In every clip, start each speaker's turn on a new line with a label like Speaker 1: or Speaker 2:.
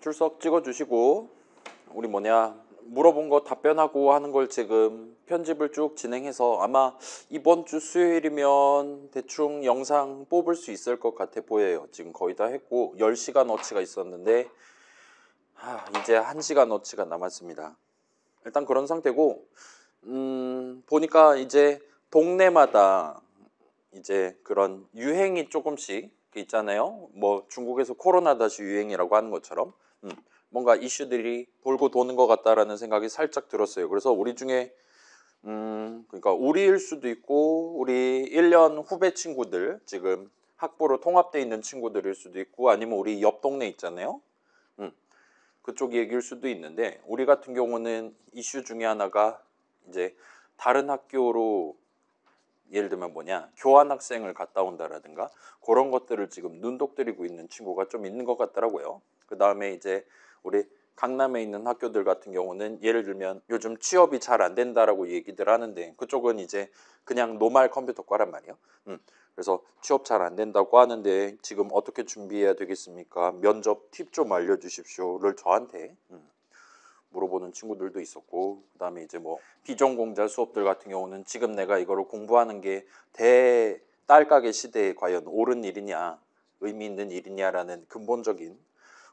Speaker 1: 출석 찍어주시고 우리 물어본 거 답변하고 하는 걸 지금 편집을 쭉 진행해서 아마 이번 주 수요일이면 대충 영상 뽑을 수 있을 것 같아 보여요. 지금 거의 다 했고 10시간 어치가 있었는데 이제 1시간 어치가 남았습니다. 일단 그런 상태고 보니까 이제 동네마다 이제 그런 유행이 조금씩 있잖아요. 뭐 중국에서 코로나 다시 유행이라고 하는 것처럼 뭔가 이슈들이 돌고 도는 것 같다라는 생각이 살짝 들었어요. 그래서 우리 중에 그러니까 우리일 수도 있고 우리 1년 후배 친구들 지금 학부로 통합돼 있는 친구들일 수도 있고 아니면 우리 옆 동네 있잖아요. 그쪽 얘기일 수도 있는데 우리 같은 경우는 이슈 중에 하나가 이제 다른 학교로 예를 들면 교환학생을 갔다 온다라든가 그런 것들을 지금 눈독들이고 있는 친구가 좀 있는 것 같더라고요. 그 다음에 이제 우리 강남에 있는 학교들 같은 경우는 예를 들면 요즘 취업이 잘 안 된다라고 얘기들 하는데 그쪽은 이제 그냥 노말 컴퓨터과란 말이에요. 그래서 취업 잘 안 된다고 하는데 지금 어떻게 준비해야 되겠습니까? 면접 팁 좀 알려주십시오를 저한테 물어보는 친구들도 있었고, 그 다음에 이제 뭐 비전공자 수업들 같은 경우는 지금 내가 이거를 공부하는 게 대딸가게 시대에 과연 옳은 일이냐, 의미 있는 일이냐라는 근본적인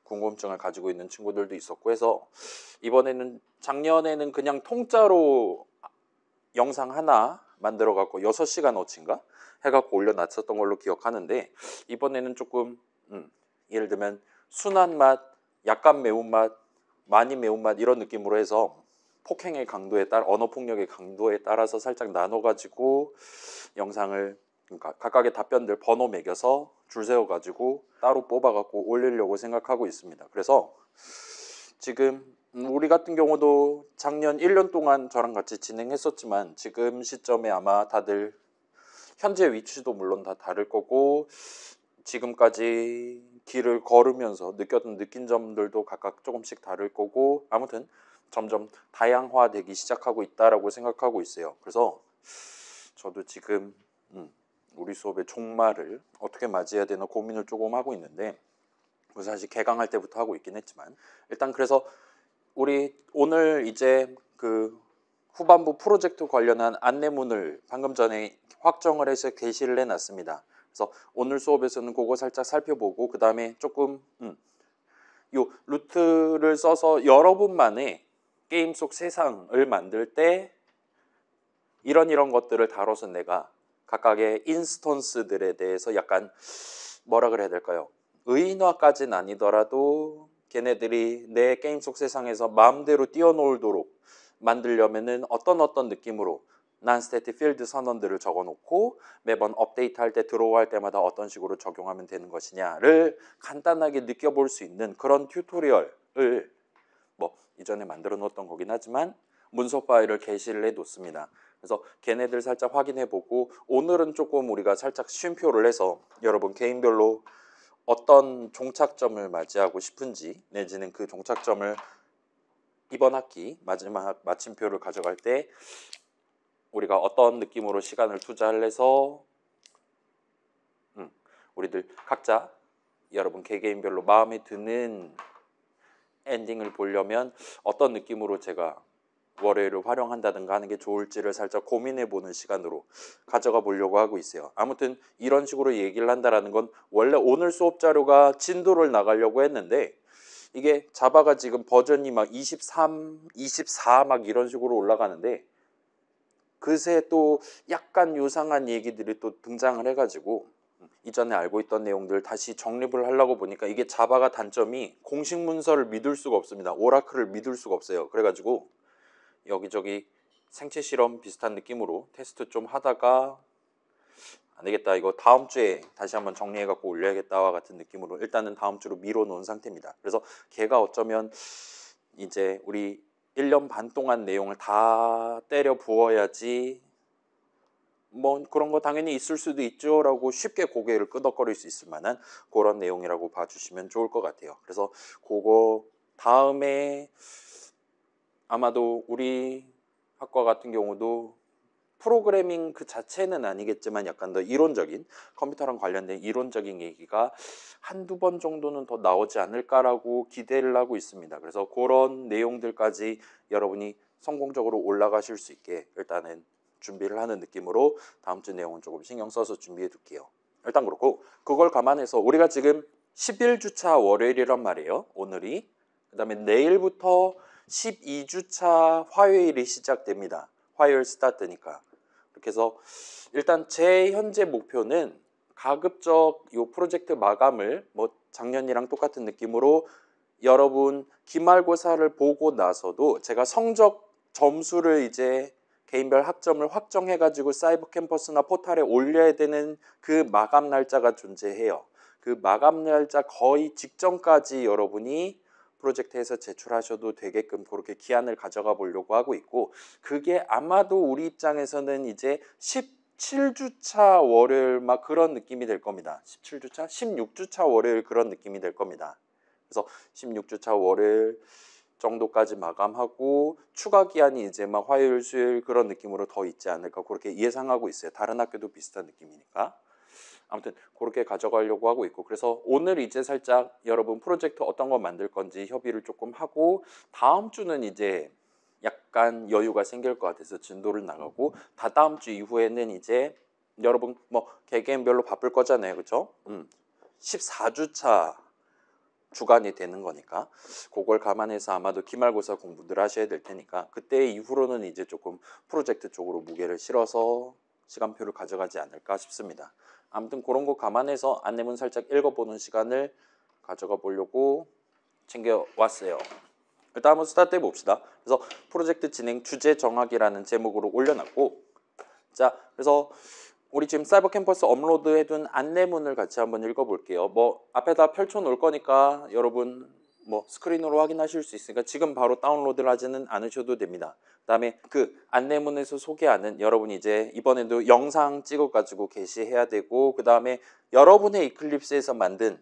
Speaker 1: 궁금증을 가지고 있는 친구들도 있었고 해서 이번에는 작년에는 그냥 통짜로 영상 하나 만들어 갖고 6시간 어치인가 해갖고 올려놨었던 걸로 기억하는데 이번에는 조금 예를 들면 순한 맛, 약간 매운맛, 많이 매운맛 이런 느낌으로 해서 폭행의 강도에 따라 언어 폭력의 강도에 따라서 살짝 나눠가지고 영상을 그러니까 각각의 답변들 번호 매겨서 줄 세워가지고 따로 뽑아갖고 올리려고 생각하고 있습니다. 그래서 지금 우리 같은 경우도 작년 1년 동안 저랑 같이 진행했었지만 지금 시점에 아마 다들 현재 위치도 물론 다 다를 거고 지금까지 길을 걸으면서 느낀 점들도 각각 조금씩 다를 거고 아무튼 점점 다양화되기 시작하고 있다라고 생각하고 있어요. 그래서 저도 지금 우리 수업의 종말을 어떻게 맞이해야 되나 고민을 조금 하고 있는데 사실 개강할 때부터 하고 있긴 했지만 일단 그래서 우리 오늘 이제 그 후반부 프로젝트 관련한 안내문을 방금 전에 확정을 해서 게시를 해놨습니다. 그래서 오늘 수업에서는 그거 살짝 살펴보고 그 다음에 조금 요 루트를 써서 여러분만의 게임 속 세상을 만들 때 이런 것들을 다뤄서 내가 각각의 인스턴스들에 대해서 약간 뭐라 그래야 될까요? 의인화까지는 아니더라도 걔네들이 내 게임 속 세상에서 마음대로 뛰어놀도록 만들려면은 어떤 느낌으로 난스태틱 필드 선언들을 적어놓고 매번 업데이트할 때 들어오할 때마다 어떤 식으로 적용하면 되는 것이냐를 간단하게 느껴볼 수 있는 그런 튜토리얼을 뭐 이전에 만들어 놓았던 거긴 하지만 문서 파일을 게시를 해 놓습니다. 그래서 걔네들 살짝 확인해 보고 오늘은 조금 우리가 살짝 쉼표를 해서 여러분 개인별로 어떤 종착점을 맞이하고 싶은지 내지는 그 종착점을 이번 학기 마지막 마침표를 가져갈 때 우리가 어떤 느낌으로 시간을 투자를 해서 우리들 각자 여러분 개개인별로 마음에 드는 엔딩을 보려면 어떤 느낌으로 제가 월요일을 활용한다든가 하는 게 좋을지를 살짝 고민해보는 시간으로 가져가 보려고 하고 있어요. 아무튼 이런 식으로 얘기를 한다는 건 원래 오늘 수업 자료가 진도를 나가려고 했는데 이게 자바가 지금 버전이 막 23, 24 막 이런 식으로 올라가는데 그새 또 약간 요상한 얘기들이 또 등장을 해가지고 이전에 알고 있던 내용들 다시 정립을 하려고 보니까 이게 자바가 단점이 공식 문서를 믿을 수가 없습니다. 오라클을 믿을 수가 없어요. 그래가지고 여기저기 생체 실험 비슷한 느낌으로 테스트 좀 하다가 안 되겠다 이거 다음 주에 다시 한번 정리해 갖고 올려야겠다와 같은 느낌으로 일단은 다음 주로 미뤄 놓은 상태입니다. 그래서 걔가 어쩌면 이제 우리 1년 반 동안 내용을 다 때려 부어야지 뭐 그런 거 당연히 있을 수도 있죠 라고 쉽게 고개를 끄덕거릴 수 있을 만한 그런 내용이라고 봐주시면 좋을 것 같아요. 그래서 그거 다음에 아마도 우리 학과 같은 경우도 프로그래밍 그 자체는 아니겠지만 약간 더 이론적인 컴퓨터랑 관련된 이론적인 얘기가 한두 번 정도는 더 나오지 않을까라고 기대를 하고 있습니다. 그래서 그런 내용들까지 여러분이 성공적으로 올라가실 수 있게 일단은 준비를 하는 느낌으로 다음 주 내용은 조금 신경 써서 준비해 둘게요. 일단 그렇고 그걸 감안해서 우리가 지금 11주차 월요일이란 말이에요. 오늘이. 그 다음에 내일부터 12주차 화요일이 시작됩니다. 화요일 스타트니까. 그렇게 해서 일단 제 현재 목표는 가급적 이 프로젝트 마감을 뭐 작년이랑 똑같은 느낌으로 여러분 기말고사를 보고 나서도 제가 성적 점수를 이제 개인별 학점을 확정해 가지고 사이버 캠퍼스나 포탈에 올려야 되는 그 마감 날짜가 존재해요. 그 마감 날짜 거의 직전까지 여러분이 프로젝트에서 제출하셔도 되게끔 그렇게 기한을 가져가 보려고 하고 있고, 그게 아마도 우리 입장에서는 이제 17주차 월요일 막 그런 느낌이 될 겁니다. 17주차? 16주차 월요일 그런 느낌이 될 겁니다. 그래서 16주차 월요일 정도까지 마감하고 추가 기한이 이제 막 화요일, 수요일 그런 느낌으로 더 있지 않을까 그렇게 예상하고 있어요. 다른 학교도 비슷한 느낌이니까. 아무튼 그렇게 가져가려고 하고 있고, 그래서 오늘 이제 살짝 여러분 프로젝트 어떤 거 만들 건지 협의를 조금 하고, 다음 주는 이제 약간 여유가 생길 것 같아서 진도를 나가고, 다다음 주 이후에는 이제 여러분 뭐 개개인별로 바쁠 거잖아요, 그렇죠? 14주차 주간이 되는 거니까 그걸 감안해서 아마도 기말고사 공부들 하셔야 될 테니까 그때 이후로는 이제 조금 프로젝트 쪽으로 무게를 실어서 시간표를 가져가지 않을까 싶습니다. 아무튼 그런 거 감안해서 안내문 살짝 읽어보는 시간을 가져가 보려고 챙겨왔어요. 일단 한번 스타트 해봅시다. 그래서 프로젝트 진행 주제 정하기라는 제목으로 올려놨고, 자, 그래서 우리 지금 사이버 캠퍼스 업로드 해둔 안내문을 같이 한번 읽어볼게요. 뭐 앞에다 펼쳐 놓을 거니까 여러분 뭐 스크린으로 확인하실 수 있으니까 지금 바로 다운로드를 하지는 않으셔도 됩니다. 그다음에 그 안내문에서 소개하는, 여러분이 이제 이번에도 영상 찍어가지고 게시해야 되고, 그다음에 여러분의 이클립스에서 만든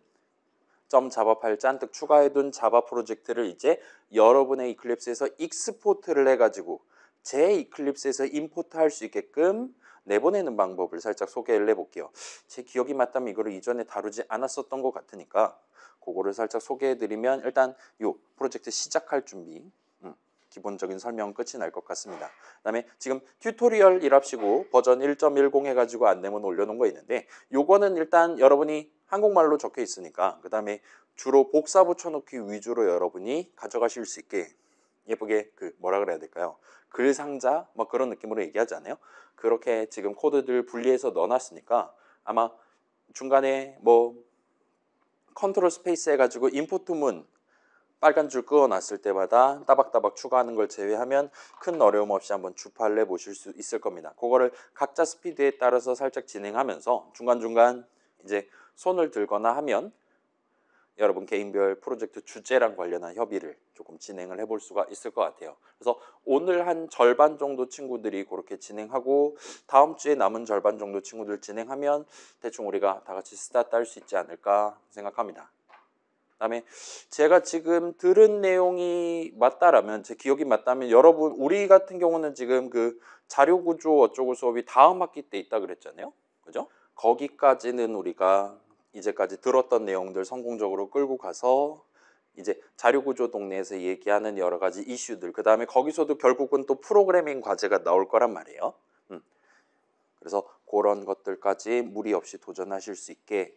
Speaker 1: 점 자바 파일 잔뜩 추가해둔 자바 프로젝트를 이제 여러분의 이클립스에서 익스포트를 해가지고 제 이클립스에서 임포트 할 수 있게끔 내보내는 방법을 살짝 소개를 해볼게요. 제 기억이 맞다면 이거를 이전에 다루지 않았었던 것 같으니까 그거를 살짝 소개해드리면 일단 요 프로젝트 시작할 준비, 기본적인 설명은 끝이 날 것 같습니다. 그 다음에 지금 튜토리얼 일합시고 버전 1.10 해가지고 안내문 올려놓은 거 있는데, 요거는 일단 여러분이 한국말로 적혀 있으니까 그 다음에 주로 복사 붙여넣기 위주로 여러분이 가져가실 수 있게 예쁘게 그 뭐라 그래야 될까요? 글 상자 뭐 그런 느낌으로 얘기하지 않아요? 그렇게 지금 코드들 분리해서 넣어놨으니까 아마 중간에 뭐 컨트롤 스페이스 해가지고 인풋문 빨간 줄 그어놨을 때마다 따박따박 추가하는 걸 제외하면 큰 어려움 없이 한번 주파를 해보실 수 있을 겁니다. 그거를 각자 스피드에 따라서 살짝 진행하면서 중간중간 이제 손을 들거나 하면 여러분 개인별 프로젝트 주제랑 관련한 협의를 조금 진행을 해볼 수가 있을 것 같아요. 그래서 오늘 한 절반 정도 친구들이 그렇게 진행하고 다음 주에 남은 절반 정도 친구들 진행하면 대충 우리가 다 같이 스타트 할 수 있지 않을까 생각합니다. 그다음에 제가 지금 들은 내용이 맞다라면, 제 기억이 맞다면 여러분 우리 같은 경우는 지금 그 자료 구조 어쩌고 수업이 다음 학기 때 있다 그랬잖아요. 그죠? 거기까지는 우리가 이제까지 들었던 내용들 성공적으로 끌고 가서 이제 자료 구조 동네에서 얘기하는 여러 가지 이슈들, 그다음에 거기서도 결국은 또 프로그래밍 과제가 나올 거란 말이에요. 그래서 그런 것들까지 무리 없이 도전하실 수 있게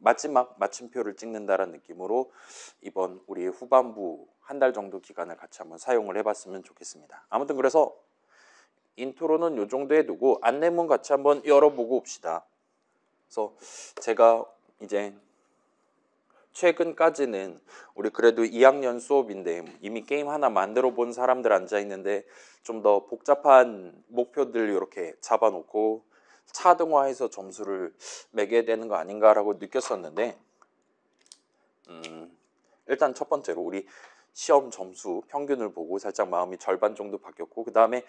Speaker 1: 마지막 마침표를 찍는다라는 느낌으로 이번 우리 후반부 한 달 정도 기간을 같이 한번 사용을 해봤으면 좋겠습니다. 아무튼 그래서 인트로는 요 정도 해두고 안내문 같이 한번 열어보고 옵시다. 그래서 제가 이제 최근까지는 우리 그래도 2학년 수업인데 이미 게임 하나 만들어 본 사람들 앉아 있는데 좀 더 복잡한 목표들 이렇게 잡아놓고 차등화해서 점수를 매겨야 되는 거 아닌가라고 느꼈었는데, 일단 첫 번째로 우리 시험 점수 평균을 보고 살짝 마음이 절반 정도 바뀌었고, 그 다음에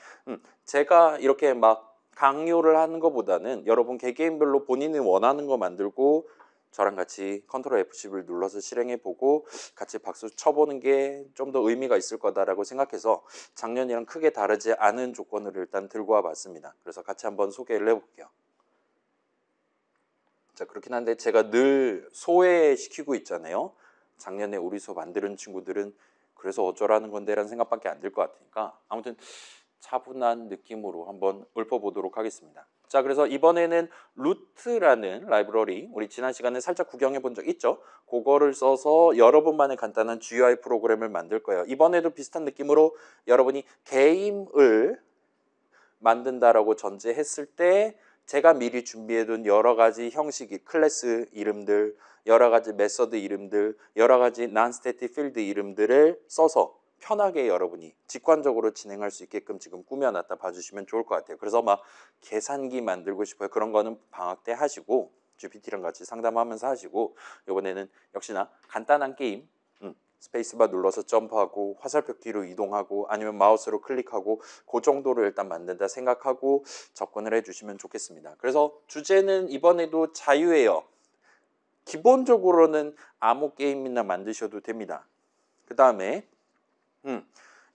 Speaker 1: 제가 이렇게 막 강요를 하는 것보다는 여러분 개개인별로 본인이 원하는 거 만들고 저랑 같이 컨트롤 F10을 눌러서 실행해보고 같이 박수 쳐보는 게 좀 더 의미가 있을 거다라고 생각해서 작년이랑 크게 다르지 않은 조건을 일단 들고 와봤습니다. 그래서 같이 한번 소개를 해볼게요. 자, 그렇긴 한데 제가 늘 소외시키고 있잖아요. 작년에 우리 수업 안 들은 친구들은 그래서 어쩌라는 건데 라는 생각밖에 안 들 것 같으니까 아무튼 차분한 느낌으로 한번 읊어보도록 하겠습니다. 자, 그래서 이번에는 루트라는 라이브러리, 우리 지난 시간에 살짝 구경해 본 적 있죠? 그거를 써서 여러분만의 간단한 GUI 프로그램을 만들 거예요. 이번에도 비슷한 느낌으로 여러분이 게임을 만든다라고 전제했을 때 제가 미리 준비해둔 여러 가지 형식이 클래스 이름들, 여러 가지 메서드 이름들, 여러 가지 non-static field 이름들을 써서 편하게 여러분이 직관적으로 진행할 수 있게끔 지금 꾸며놨다 봐주시면 좋을 것 같아요. 그래서 막 계산기 만들고 싶어요. 그런 거는 방학 때 하시고 GPT랑 같이 상담하면서 하시고 이번에는 역시나 간단한 게임 스페이스바 눌러서 점프하고 화살표 키로 이동하고 아니면 마우스로 클릭하고 그 정도로 일단 만든다 생각하고 접근을 해주시면 좋겠습니다. 그래서 주제는 이번에도 자유예요. 기본적으로는 아무 게임이나 만드셔도 됩니다. 그 다음에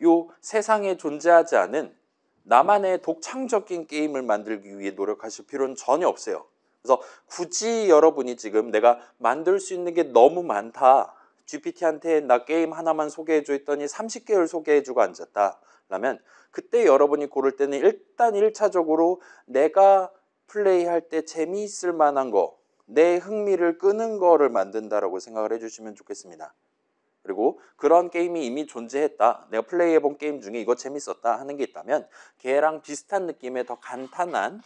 Speaker 1: 요 세상에 존재하지 않은 나만의 독창적인 게임을 만들기 위해 노력하실 필요는 전혀 없어요. 그래서 굳이 여러분이 지금 내가 만들 수 있는 게 너무 많다. GPT한테 나 게임 하나만 소개해줘 했더니 30개를 소개해주고 앉았다. 라면 그때 여러분이 고를 때는 일단 1차적으로 내가 플레이할 때 재미있을 만한 거, 내 흥미를 끄는 거를 만든다라고 생각을 해주시면 좋겠습니다. 그리고 그런 게임이 이미 존재했다. 내가 플레이해본 게임 중에 이거 재밌었다 하는 게 있다면 걔랑 비슷한 느낌의 더 간단한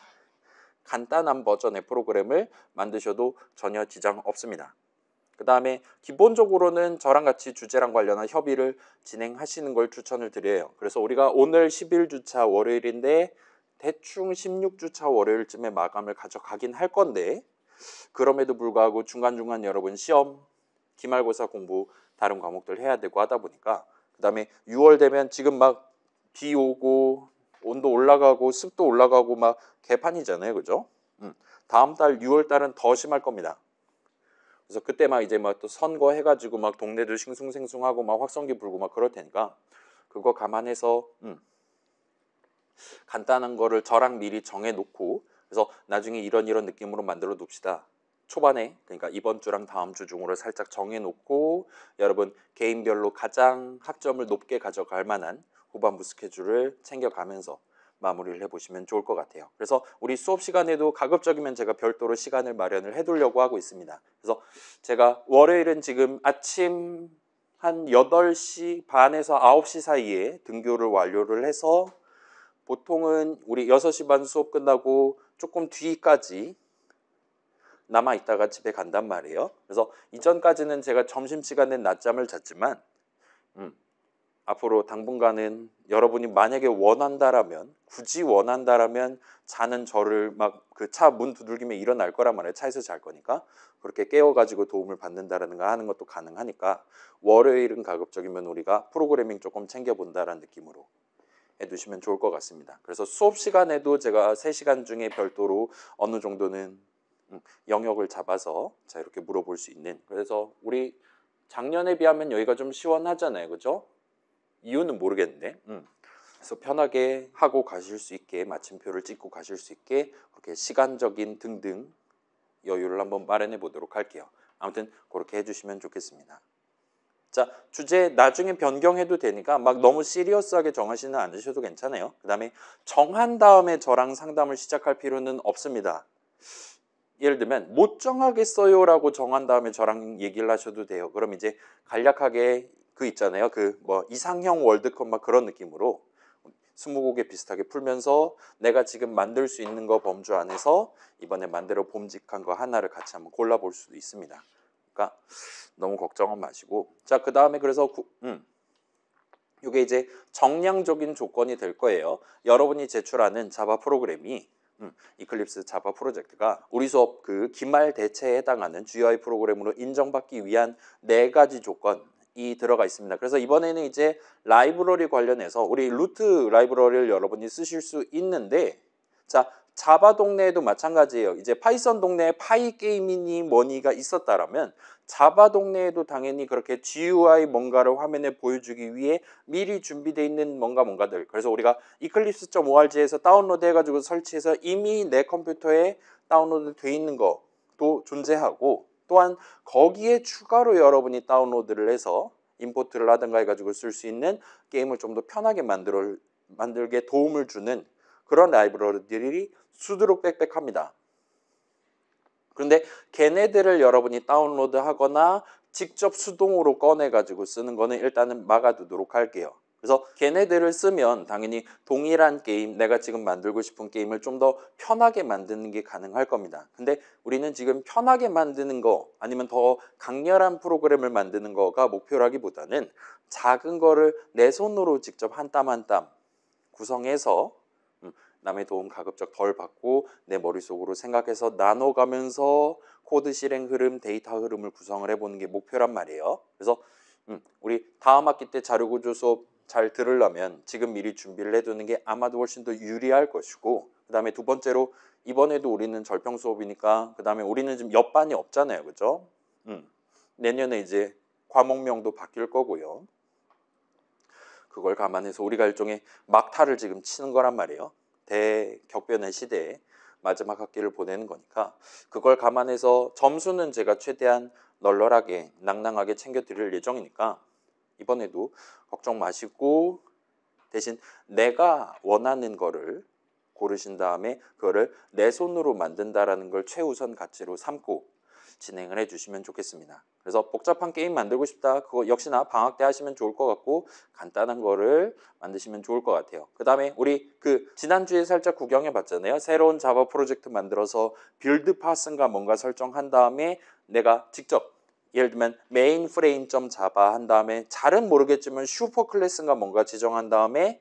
Speaker 1: 버전의 프로그램을 만드셔도 전혀 지장 없습니다. 그 다음에 기본적으로는 저랑 같이 주제랑 관련한 협의를 진행하시는 걸 추천을 드려요. 그래서 우리가 오늘 11주차 월요일인데 대충 16주차 월요일쯤에 마감을 가져가긴 할 건데 그럼에도 불구하고 중간중간 여러분 시험, 기말고사 공부, 다른 과목들 해야 되고 하다 보니까 그 다음에 6월 되면 지금 막 비 오고 온도 올라가고 습도 올라가고 막 개판이잖아요. 그죠? 다음 달 6월 달은 더 심할 겁니다. 그래서 그때 막 이제 막 또 선거 해가지고 막 동네들 싱숭생숭하고 막 확성기 불고 막 그럴 테니까 그거 감안해서 간단한 거를 저랑 미리 정해놓고 그래서 나중에 이런 느낌으로 만들어 둡시다. 초반에 그러니까 이번 주랑 다음 주 중으로 살짝 정해놓고 여러분 개인별로 가장 학점을 높게 가져갈 만한 후반부 스케줄을 챙겨가면서 마무리를 해보시면 좋을 것 같아요. 그래서 우리 수업 시간에도 가급적이면 제가 별도로 시간을 마련을 해두려고 하고 있습니다. 그래서 제가 월요일은 지금 아침 한 8시 반에서 9시 사이에 등교를 완료를 해서 보통은 우리 6시 반 수업 끝나고 조금 뒤까지 남아 있다가 집에 간단 말이에요. 그래서 이전까지는 제가 점심시간에 낮잠을 잤지만 앞으로 당분간은 여러분이 만약에 원한다라면 굳이 원한다라면 자는 저를 막 그 차 문 두들기면 일어날 거란 말이에요. 차에서 잘 거니까 그렇게 깨워가지고 도움을 받는다라든가 하는 것도 가능하니까 월요일은 가급적이면 우리가 프로그래밍 조금 챙겨본다라는 느낌으로 해두시면 좋을 것 같습니다. 그래서 수업 시간에도 제가 3시간 중에 별도로 어느 정도는 영역을 잡아서 자 이렇게 물어볼 수 있는 그래서 우리 작년에 비하면 여기가 좀 시원하잖아요. 그죠? 이유는 모르겠는데 그래서 편하게 하고 가실 수 있게 마침표를 찍고 가실 수 있게 그렇게 시간적인 등등 여유를 한번 마련해 보도록 할게요. 아무튼 그렇게 해주시면 좋겠습니다. 자, 주제 나중에 변경해도 되니까 막 너무 시리어스하게 정하지는 않으셔도 괜찮아요. 그 다음에 정한 다음에 저랑 상담을 시작할 필요는 없습니다. 예를 들면 못 정하겠어요 라고 정한 다음에 저랑 얘기를 하셔도 돼요. 그럼 이제 간략하게 그 있잖아요. 그 뭐 이상형 월드컵 막 그런 느낌으로 20곡에 비슷하게 풀면서 내가 지금 만들 수 있는 거 범주 안에서 이번에 만들어 봄직한 거 하나를 같이 한번 골라볼 수도 있습니다. 그러니까 너무 걱정은 마시고 자, 그 다음에 그래서 이게 이제 정량적인 조건이 될 거예요. 여러분이 제출하는 자바 프로그램이 이클립스 자바 프로젝트가 우리 수업 그 기말 대체에 해당하는 GUI 프로그램으로 인정받기 위한 4가지 조건이 들어가 있습니다. 그래서 이번에는 이제 라이브러리 관련해서 우리 루트 라이브러리를 여러분이 쓰실 수 있는데 자 자바 동네에도 마찬가지예요. 이제 파이썬 동네에 파이 게임이니 뭐니가 있었다라면 자바 동네에도 당연히 그렇게 GUI 뭔가를 화면에 보여주기 위해 미리 준비되어 있는 뭔가들. 그래서 우리가 eclipse.org에서 다운로드 해가지고 설치해서 이미 내 컴퓨터에 다운로드 돼 있는 것도 존재하고, 또한 거기에 추가로 여러분이 다운로드를 해서 임포트를 하든가 해가지고 쓸 수 있는 게임을 좀 더 편하게 만들게 도움을 주는 그런 라이브러리들이 수두룩 빽빽합니다. 그런데 걔네들을 여러분이 다운로드 하거나 직접 수동으로 꺼내가지고 쓰는 거는 일단은 막아두도록 할게요. 그래서 걔네들을 쓰면 당연히 동일한 게임, 내가 지금 만들고 싶은 게임을 좀 더 편하게 만드는 게 가능할 겁니다. 근데 우리는 지금 편하게 만드는 거 아니면 더 강렬한 프로그램을 만드는 거가 목표라기보다는 작은 거를 내 손으로 직접 한 땀 한 땀 구성해서 남의 도움 가급적 덜 받고 내 머릿속으로 생각해서 나눠가면서 코드 실행 흐름, 데이터 흐름을 구성을 해보는 게 목표란 말이에요. 그래서 우리 다음 학기 때 자료구조 수업 잘 들으려면 지금 미리 준비를 해두는 게 아마도 훨씬 더 유리할 것이고, 그 다음에 두 번째로 이번에도 우리는 절평 수업이니까 그 다음에 우리는 지금 옆반이 없잖아요. 그죠? 내년에 이제 과목명도 바뀔 거고요. 그걸 감안해서 우리가 일종의 막타를 지금 치는 거란 말이에요. 대격변의 시대에 마지막 학기를 보내는 거니까 그걸 감안해서 점수는 제가 최대한 널널하게 낭낭하게 챙겨 드릴 예정이니까 이번에도 걱정 마시고 대신 내가 원하는 거를 고르신 다음에 그거를 내 손으로 만든다라는 걸 최우선 가치로 삼고 진행을 해주시면 좋겠습니다. 그래서 복잡한 게임 만들고 싶다, 그거 역시나 방학 때 하시면 좋을 것 같고 간단한 거를 만드시면 좋을 것 같아요. 그 다음에 우리 지난주에 살짝 구경해 봤잖아요. 새로운 자바 프로젝트 만들어서 빌드 파슨가 뭔가 설정한 다음에 내가 직접 예를 들면 mainframe.java 한 다음에 잘은 모르겠지만 슈퍼 클래스인가 뭔가 지정한 다음에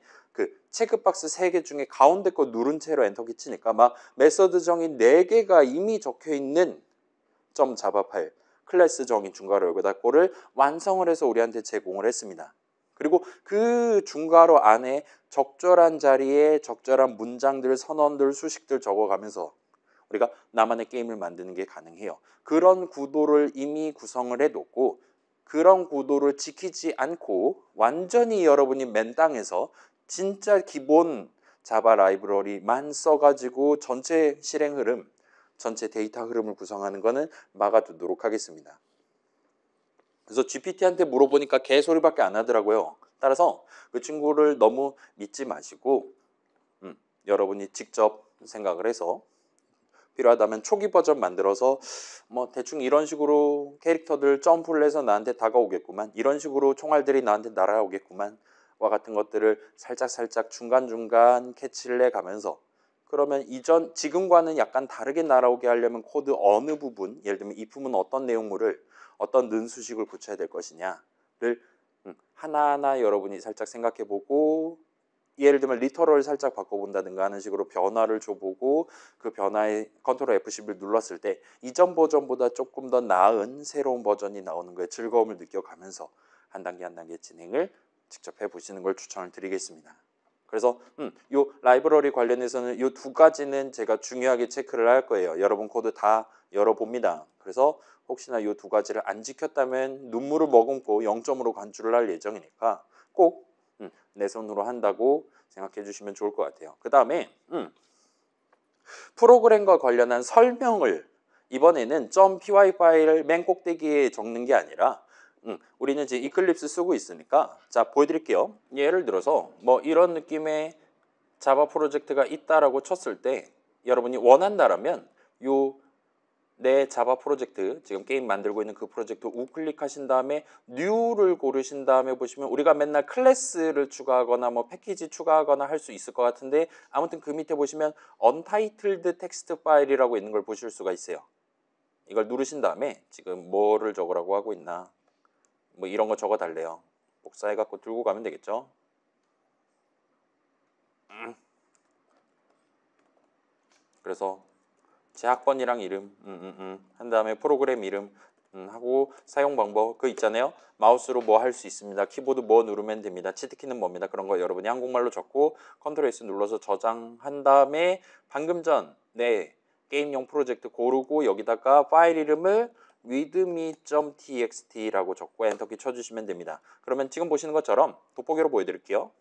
Speaker 1: 체크박스 3개 중에 가운데 거 누른 채로 엔터키 치니까 막 메서드 정의 4개가 이미 적혀 있는 .java 파일, 클래스 정의 중괄호 열고 닫고를 완성을 해서 우리한테 제공을 했습니다. 그리고 그 중괄호 안에 적절한 자리에 적절한 문장들, 선언들, 수식들 적어가면서 우리가 나만의 게임을 만드는 게 가능해요. 그런 구도를 이미 구성을 해놓고 그런 구도를 지키지 않고 완전히 여러분이 맨땅에서 진짜 기본 자바 라이브러리만 써가지고 전체 실행 흐름, 전체 데이터 흐름을 구성하는 거는 막아두도록 하겠습니다. 그래서 GPT한테 물어보니까 개소리밖에 안 하더라고요. 따라서 그 친구를 너무 믿지 마시고 여러분이 직접 생각을 해서 필요하다면 초기 버전 만들어서 뭐 대충 이런 식으로 캐릭터들 점프를 해서 나한테 다가오겠구만, 이런 식으로 총알들이 나한테 날아오겠구만 와 같은 것들을 살짝 중간중간 캐치를 해가면서, 그러면 지금과는 약간 다르게 날아오게 하려면 코드 어느 부분, 예를 들면 이 부분은 어떤 내용물을 어떤 는수식을 붙여야 될 것이냐를 하나하나 여러분이 살짝 생각해보고, 예를 들면 리터럴 살짝 바꿔본다든가 하는 식으로 변화를 줘보고 그 변화에 컨트롤 F11 눌렀을 때 이전 버전보다 조금 더 나은 새로운 버전이 나오는 거에 즐거움을 느껴가면서 한 단계 한 단계 진행을 직접 해보시는 걸 추천을 드리겠습니다. 그래서 요 라이브러리 관련해서는 요 두 가지는 제가 중요하게 체크를 할 거예요. 여러분 코드 다 열어봅니다. 그래서 혹시나 요 두 가지를 안 지켰다면 눈물을 머금고 0점으로 간주를 할 예정이니까 꼭 내 손으로 한다고 생각해 주시면 좋을 것 같아요. 그 다음에 프로그램과 관련한 설명을 이번에는 .py 파일을 맨 꼭대기에 적는 게 아니라 우리는 지금 이클립스 쓰고 있으니까 자 보여드릴게요. 예를 들어서 뭐 이런 느낌의 자바 프로젝트가 있다라고 쳤을 때 여러분이 원한다라면 내 자바 프로젝트, 지금 게임 만들고 있는 그 프로젝트 우클릭하신 다음에 New를 고르신 다음에 보시면 우리가 맨날 클래스를 추가하거나 뭐 패키지 추가하거나 할 수 있을 것 같은데 아무튼 그 밑에 보시면 Untitled Text 파일이라고 있는 걸 보실 수가 있어요. 이걸 누르신 다음에 지금 뭐를 적으라고 하고 있나 뭐 이런 거 적어달래요. 복사해갖고 들고 가면 되겠죠. 그래서 제 학번이랑 이름 한 다음에 프로그램 이름 하고 사용 방법 그 있잖아요. 마우스로 뭐 할 수 있습니다. 키보드 뭐 누르면 됩니다. 치트키는 뭡니다. 그런 거 여러분이 한국말로 적고 컨트롤 S 눌러서 저장한 다음에 방금 전 게임용 프로젝트 고르고 여기다가 파일 이름을 readme.txt라고 적고 엔터키 쳐주시면 됩니다. 그러면 지금 보시는 것처럼 돋보기로 보여드릴게요.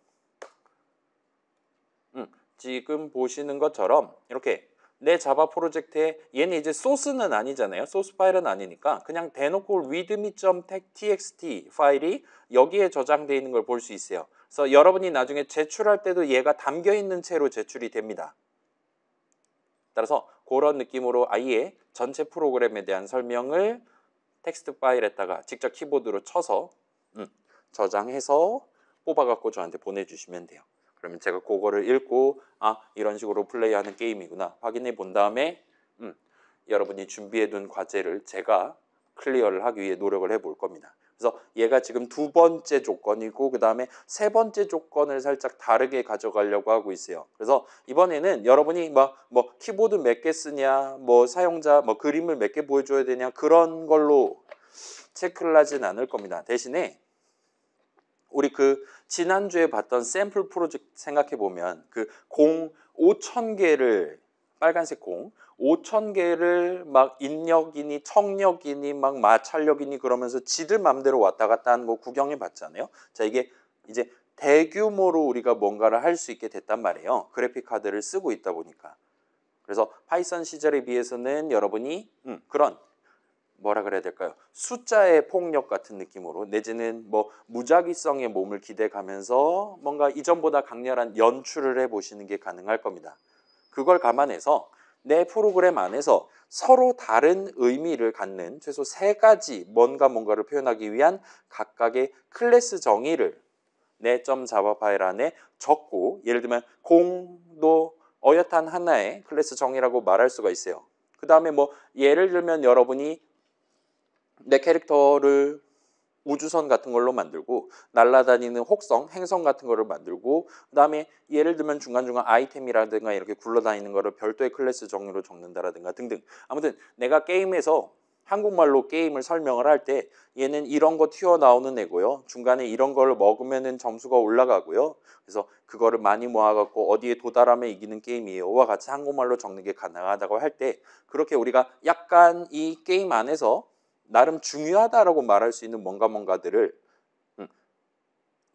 Speaker 1: 지금 보시는 것처럼 이렇게 내 자바 프로젝트에 얘는 이제 소스는 아니잖아요. 소스 파일은 아니니까 그냥 대놓고 readme.txt 파일이 여기에 저장되어 있는 걸 볼 수 있어요. 그래서 여러분이 나중에 제출할 때도 얘가 담겨 있는 채로 제출이 됩니다. 따라서 그런 느낌으로 아예 전체 프로그램에 대한 설명을 텍스트 파일에다가 직접 키보드로 쳐서 저장해서 뽑아갖고 저한테 보내주시면 돼요. 그러면 제가 그거를 읽고 이런 식으로 플레이하는 게임이구나 확인해 본 다음에 여러분이 준비해둔 과제를 제가 클리어를 하기 위해 노력을 해볼 겁니다. 그래서 얘가 지금 두 번째 조건이고 그 다음에 세 번째 조건을 살짝 다르게 가져가려고 하고 있어요. 그래서 이번에는 여러분이 뭐 키보드 몇 개 쓰냐, 뭐 사용자 뭐 그림을 몇 개 보여줘야 되냐 그런 걸로 체크를 하진 않을 겁니다. 대신에 우리 그 지난주에 봤던 샘플 프로젝트 생각해 보면 그 공 5,000개를 빨간색 공 5,000개를 막 인력이니 청력이니 막 마찰력이니 그러면서 지들 맘대로 왔다 갔다 하는 거 구경해 봤잖아요. 자, 이게 이제 대규모로 우리가 뭔가를 할 수 있게 됐단 말이에요. 그래픽 카드를 쓰고 있다 보니까. 그래서 파이썬 시절에 비해서는 여러분이 그런 뭐라 그래야 될까요? 숫자의 폭력 같은 느낌으로 내지는 뭐 무작위성의 몸을 기대가면서 뭔가 이전보다 강렬한 연출을 해보시는 게 가능할 겁니다. 그걸 감안해서 내 프로그램 안에서 서로 다른 의미를 갖는 최소 3가지 뭔가를 표현하기 위한 각각의 클래스 정의를 내 .java 파일 안에 적고 예를 들면 공도 어엿한 하나의 클래스 정의라고 말할 수가 있어요. 그 다음에 뭐 예를 들면 여러분이 내 캐릭터를 우주선 같은 걸로 만들고 날아다니는 혹성, 행성 같은 거를 만들고 그 다음에 예를 들면 중간중간 아이템이라든가 이렇게 굴러다니는 거를 별도의 클래스 정의로 적는다라든가 등등. 아무튼 내가 게임에서 한국말로 게임을 설명을 할 때 얘는 이런 거 튀어나오는 애고요. 중간에 이런 거를 먹으면은 점수가 올라가고요. 그래서 그거를 많이 모아갖고 어디에 도달하면 이기는 게임이에요와 같이 한국말로 적는 게 가능하다고 할 때 그렇게 우리가 약간 이 게임 안에서 나름 중요하다라고 말할 수 있는 뭔가들을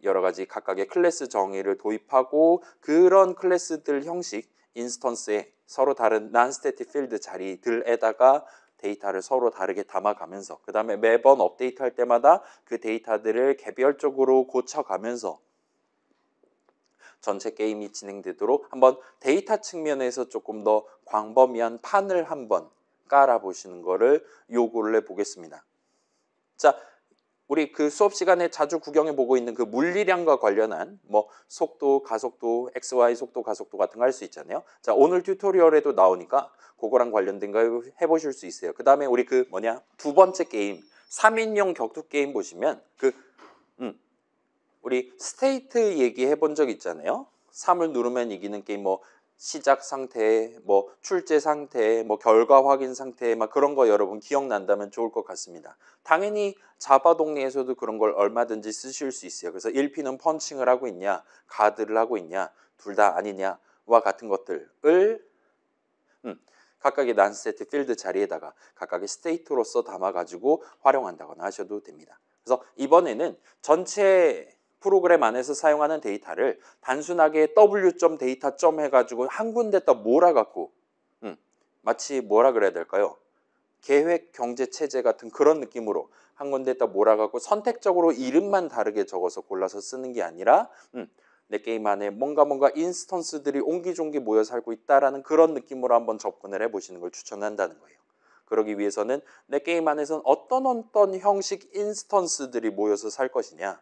Speaker 1: 여러 가지 각각의 클래스 정의를 도입하고 그런 클래스들 형식 인스턴스에 서로 다른 non-static 필드 자리들에다가 데이터를 서로 다르게 담아가면서 그 다음에 매번 업데이트할 때마다 그 데이터들을 개별적으로 고쳐가면서 전체 게임이 진행되도록 한번 데이터 측면에서 조금 더 광범위한 판을 한번 깔아보시는 거를 요구를 해보겠습니다. 자, 우리 그 수업 시간에 자주 구경해 보고 있는 그 물리량과 관련한 뭐 속도, 가속도, XY 속도, 가속도 같은 거 할 수 있잖아요. 자, 오늘 튜토리얼에도 나오니까 그거랑 관련된 거 해보실 수 있어요. 그 다음에 우리 그 두 번째 게임 3인용 격투 게임 보시면 우리 스테이트 얘기해 본 적 있잖아요. 3을 누르면 이기는 게임 뭐 시작 상태, 뭐 출제 상태, 뭐 결과 확인 상태 막 그런 거 여러분 기억난다면 좋을 것 같습니다. 당연히 자바 동리에서도 그런 걸 얼마든지 쓰실 수 있어요. 그래서 1P는 펀칭을 하고 있냐, 가드를 하고 있냐, 둘 다 아니냐와 같은 것들을 각각의 난스테이트 필드 자리에다가 각각의 스테이트로서 담아가지고 활용한다거나 하셔도 됩니다. 그래서 이번에는 전체 프로그램 안에서 사용하는 데이터를 단순하게 w.data. 해가지고 한 군데다 몰아갖고 마치 뭐라 그래야 될까요? 계획 경제 체제 같은 그런 느낌으로 한 군데다 몰아갖고 선택적으로 이름만 다르게 적어서 골라서 쓰는 게 아니라 내 게임 안에 뭔가 인스턴스들이 옹기종기 모여 살고 있다라는 그런 느낌으로 한번 접근을 해보시는 걸 추천한다는 거예요. 그러기 위해서는 내 게임 안에서는 어떤 형식 인스턴스들이 모여서 살 것이냐.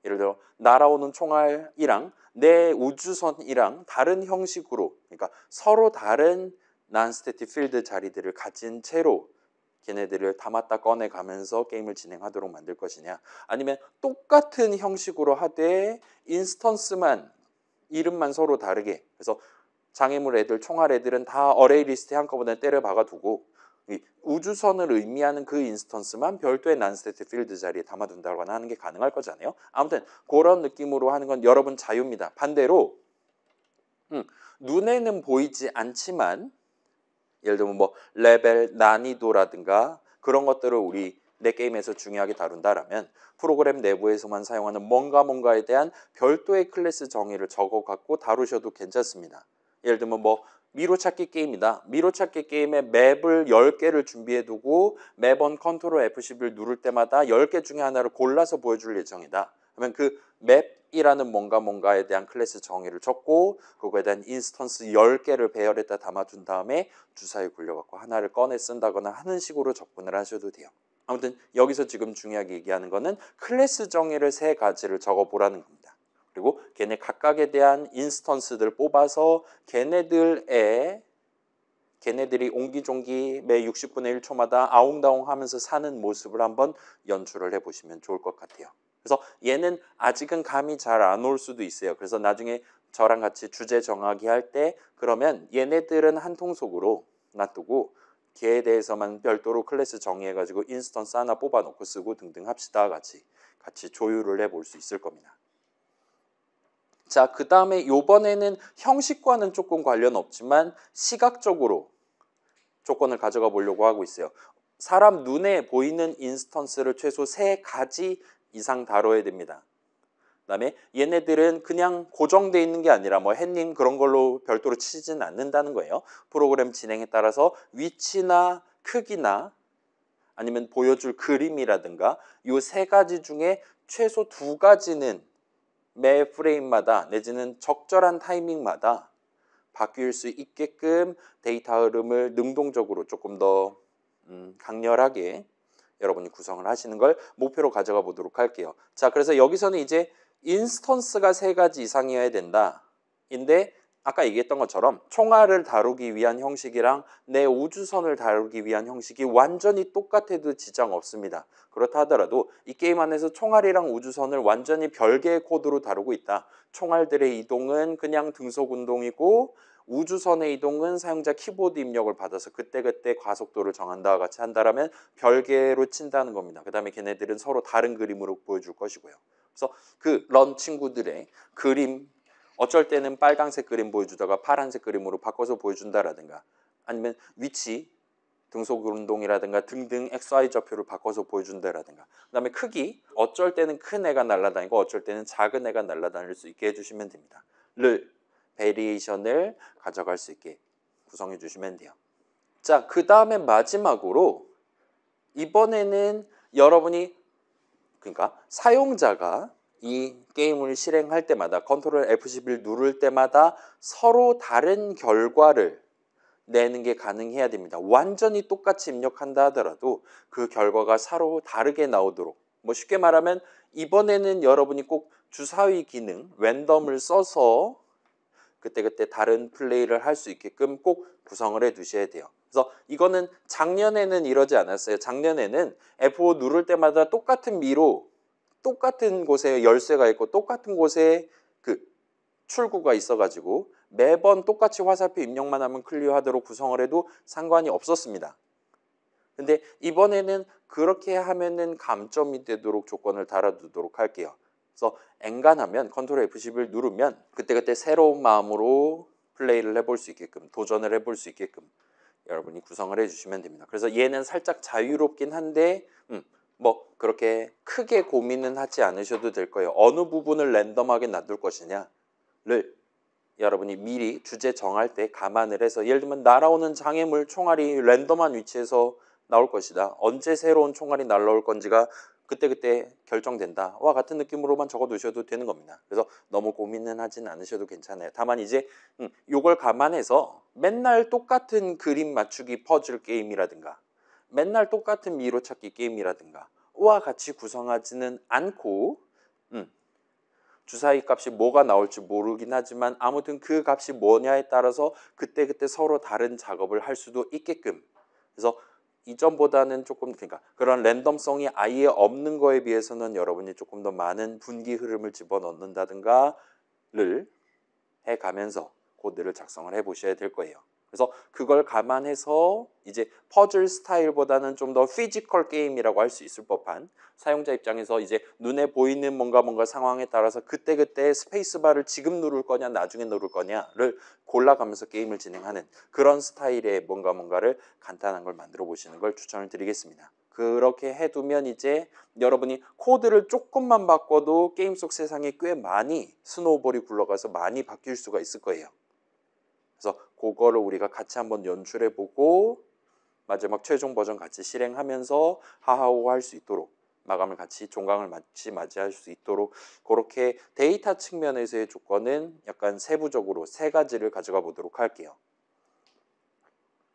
Speaker 1: 예를 들어 날아오는 총알이랑 내 우주선이랑 다른 형식으로 그러니까 서로 다른 non-static 필드 자리들을 가진 채로 걔네들을 담았다 꺼내가면서 게임을 진행하도록 만들 것이냐 아니면 똑같은 형식으로 하되 인스턴스만 이름만 서로 다르게 그래서 장애물 애들 총알 애들은 다 어레이 리스트에 한꺼번에 때려 박아두고 이 우주선을 의미하는 그 인스턴스만 별도의 난스테틱 필드 자리에 담아둔다거나 하는 게 가능할 거잖아요. 아무튼 그런 느낌으로 하는 건 여러분 자유입니다. 반대로 눈에는 보이지 않지만 예를 들면 뭐 레벨, 난이도라든가 그런 것들을 우리 내 게임에서 중요하게 다룬다라면 프로그램 내부에서만 사용하는 뭔가에 대한 별도의 클래스 정의를 적어갖고 다루셔도 괜찮습니다. 예를 들면 뭐 미로찾기 게임이다. 미로찾기 게임에 맵을 10개를 준비해두고 매번 컨트롤 F10을 누를 때마다 10개 중에 하나를 골라서 보여줄 예정이다. 그러면 그 맵이라는 뭔가에 대한 클래스 정의를 적고 그거에 대한 인스턴스 10개를 배열에다 담아둔 다음에 주사위 굴려갖고 하나를 꺼내 쓴다거나 하는 식으로 접근을 하셔도 돼요. 아무튼 여기서 지금 중요하게 얘기하는 거는 클래스 정의를 3가지를 적어보라는 겁니다. 그리고 걔네 각각에 대한 인스턴스들 뽑아서 걔네들이 옹기종기 매 60분의 1초마다 아웅다웅 하면서 사는 모습을 한번 연출을 해보시면 좋을 것 같아요. 그래서 얘는 아직은 감이 잘 안 올 수도 있어요. 그래서 나중에 저랑 같이 주제 정하기 할 때 그러면 얘네들은 한 통속으로 놔두고 걔에 대해서만 별도로 클래스 정의해가지고 인스턴스 하나 뽑아놓고 쓰고 등등 합시다. 같이 조율을 해볼 수 있을 겁니다. 자, 그 다음에 이번에는 형식과는 조금 관련 없지만 시각적으로 조건을 가져가 보려고 하고 있어요. 사람 눈에 보이는 인스턴스를 최소 3가지 이상 다뤄야 됩니다. 그다음에 얘네들은 그냥 고정되어 있는 게 아니라 뭐 햇님 그런 걸로 별도로 치진 않는다는 거예요. 프로그램 진행에 따라서 위치나 크기나 아니면 보여줄 그림이라든가 이 3가지 중에 최소 2가지는 매 프레임마다 내지는 적절한 타이밍마다 바뀔 수 있게끔 데이터 흐름을 능동적으로 조금 더 강렬하게 여러분이 구성을 하시는 걸 목표로 가져가 보도록 할게요. 자, 그래서 여기서는 이제 인스턴스가 3가지 이상이어야 된다. 인데 아까 얘기했던 것처럼 총알을 다루기 위한 형식이랑 내 우주선을 다루기 위한 형식이 완전히 똑같아도 지장 없습니다. 그렇다 하더라도 이 게임 안에서 총알이랑 우주선을 완전히 별개의 코드로 다루고 있다. 총알들의 이동은 그냥 등속 운동이고 우주선의 이동은 사용자 키보드 입력을 받아서 그때그때 가속도를 정한다와 같이 한다라면 별개로 친다는 겁니다. 그 다음에 걔네들은 서로 다른 그림으로 보여줄 것이고요. 그래서 그 런 친구들의 그림 어쩔 때는 빨간색 그림 보여주다가 파란색 그림으로 바꿔서 보여준다라든가 아니면 위치 등속 운동이라든가 등등 XY 좌표를 바꿔서 보여준다라든가 그다음에 크기 어쩔 때는 큰 애가 날아다니고 어쩔 때는 작은 애가 날아다닐 수 있게 해주시면 됩니다. 베리에이션을 가져갈 수 있게 구성해 주시면 돼요. 자, 그 다음에 마지막으로 이번에는 여러분이 그러니까 사용자가 이 게임을 실행할 때마다 컨트롤 F11 누를 때마다 서로 다른 결과를 내는 게 가능해야 됩니다. 완전히 똑같이 입력한다 하더라도 그 결과가 서로 다르게 나오도록 뭐 쉽게 말하면 이번에는 여러분이 꼭 주사위 기능 랜덤을 써서 그때그때 다른 플레이를 할 수 있게끔 꼭 구성을 해 두셔야 돼요. 그래서 이거는 작년에는 이러지 않았어요. 작년에는 F5 누를 때마다 똑같은 미로 똑같은 곳에 열쇠가 있고 똑같은 곳에 그 출구가 있어가지고 매번 똑같이 화살표 입력만 하면 클리어하도록 구성을 해도 상관이 없었습니다. 근데 이번에는 그렇게 하면은 감점이 되도록 조건을 달아두도록 할게요. 그래서 엔간하면 컨트롤 F10을 누르면 그때그때 새로운 마음으로 플레이를 해볼 수 있게끔 도전을 해볼 수 있게끔 여러분이 구성을 해주시면 됩니다. 그래서 얘는 살짝 자유롭긴 한데 뭐 그렇게 크게 고민은 하지 않으셔도 될 거예요. 어느 부분을 랜덤하게 놔둘 것이냐를 여러분이 미리 주제 정할 때 감안을 해서 예를 들면 날아오는 장애물 총알이 랜덤한 위치에서 나올 것이다. 언제 새로운 총알이 날아올 건지가 그때그때 결정된다. 와 같은 느낌으로만 적어두셔도 되는 겁니다. 그래서 너무 고민은 하진 않으셔도 괜찮아요. 다만 이제 요걸 감안해서 맨날 똑같은 그림 맞추기 퍼즐 게임이라든가 맨날 똑같은 미로 찾기 게임이라든가 와 같이 구성하지는 않고 주사위 값이 뭐가 나올지 모르긴 하지만 아무튼 그 값이 뭐냐에 따라서 그때그때 서로 다른 작업을 할 수도 있게끔 그래서 이전보다는 조금 그러니까 그런 랜덤성이 아예 없는 거에 비해서는 여러분이 조금 더 많은 분기 흐름을 집어넣는다든가를 해가면서 코드를 작성을 해보셔야 될 거예요. 그래서 그걸 감안해서 이제 퍼즐 스타일보다는 좀 더 피지컬 게임이라고 할 수 있을 법한, 사용자 입장에서 이제 눈에 보이는 뭔가 상황에 따라서 그때그때 스페이스바를 지금 누를 거냐 나중에 누를 거냐를 골라가면서 게임을 진행하는 그런 스타일의 뭔가를 간단한 걸 만들어 보시는 걸 추천을 드리겠습니다. 그렇게 해두면 이제 여러분이 코드를 조금만 바꿔도 게임 속 세상이 꽤 많이 스노우볼이 굴러가서 많이 바뀔 수가 있을 거예요. 그래서 그거를 우리가 같이 한번 연출해보고 마지막 최종 버전 같이 실행하면서 하하호 할 수 있도록, 마감을 같이 종강을 같이 맞이할 수 있도록, 그렇게 데이터 측면에서의 조건은 약간 세부적으로 세 가지를 가져가 보도록 할게요.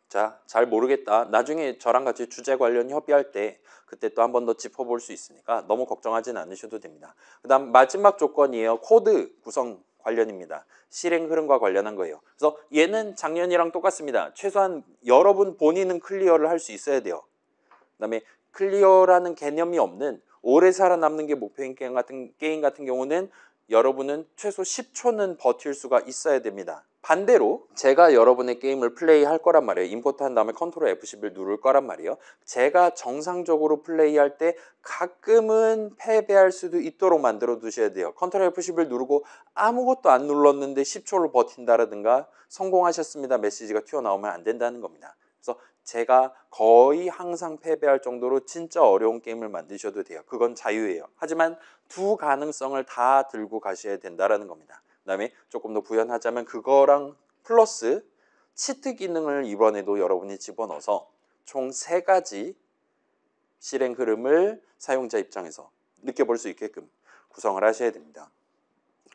Speaker 1: 자, 잘 모르겠다. 나중에 저랑 같이 주제 관련 협의할 때 그때 또 한 번 더 짚어볼 수 있으니까 너무 걱정하지는 않으셔도 됩니다. 그 다음 마지막 조건이에요. 코드 구성 관련입니다. 실행 흐름과 관련한 거예요. 그래서 얘는 작년이랑 똑같습니다. 최소한 여러분 본인은 클리어를 할 수 있어야 돼요. 그 다음에 클리어라는 개념이 없는 오래 살아남는 게 목표인 게임 같은 경우는 여러분은 최소 10초는 버틸 수가 있어야 됩니다. 반대로 제가 여러분의 게임을 플레이할 거란 말이에요. 임포트 한 다음에 컨트롤 F11 누를 거란 말이에요. 제가 정상적으로 플레이할 때 가끔은 패배할 수도 있도록 만들어 두셔야 돼요. 컨트롤 F11 누르고 아무것도 안 눌렀는데 10초를 버틴다라든가 성공하셨습니다 메시지가 튀어나오면 안 된다는 겁니다. 그래서 제가 거의 항상 패배할 정도로 진짜 어려운 게임을 만드셔도 돼요. 그건 자유예요. 하지만 두 가능성을 다 들고 가셔야 된다는 겁니다. 그 다음에 조금 더 부연하자면 그거랑 플러스 치트 기능을 이번에도 여러분이 집어넣어서 총 3가지 실행 흐름을 사용자 입장에서 느껴볼 수 있게끔 구성을 하셔야 됩니다.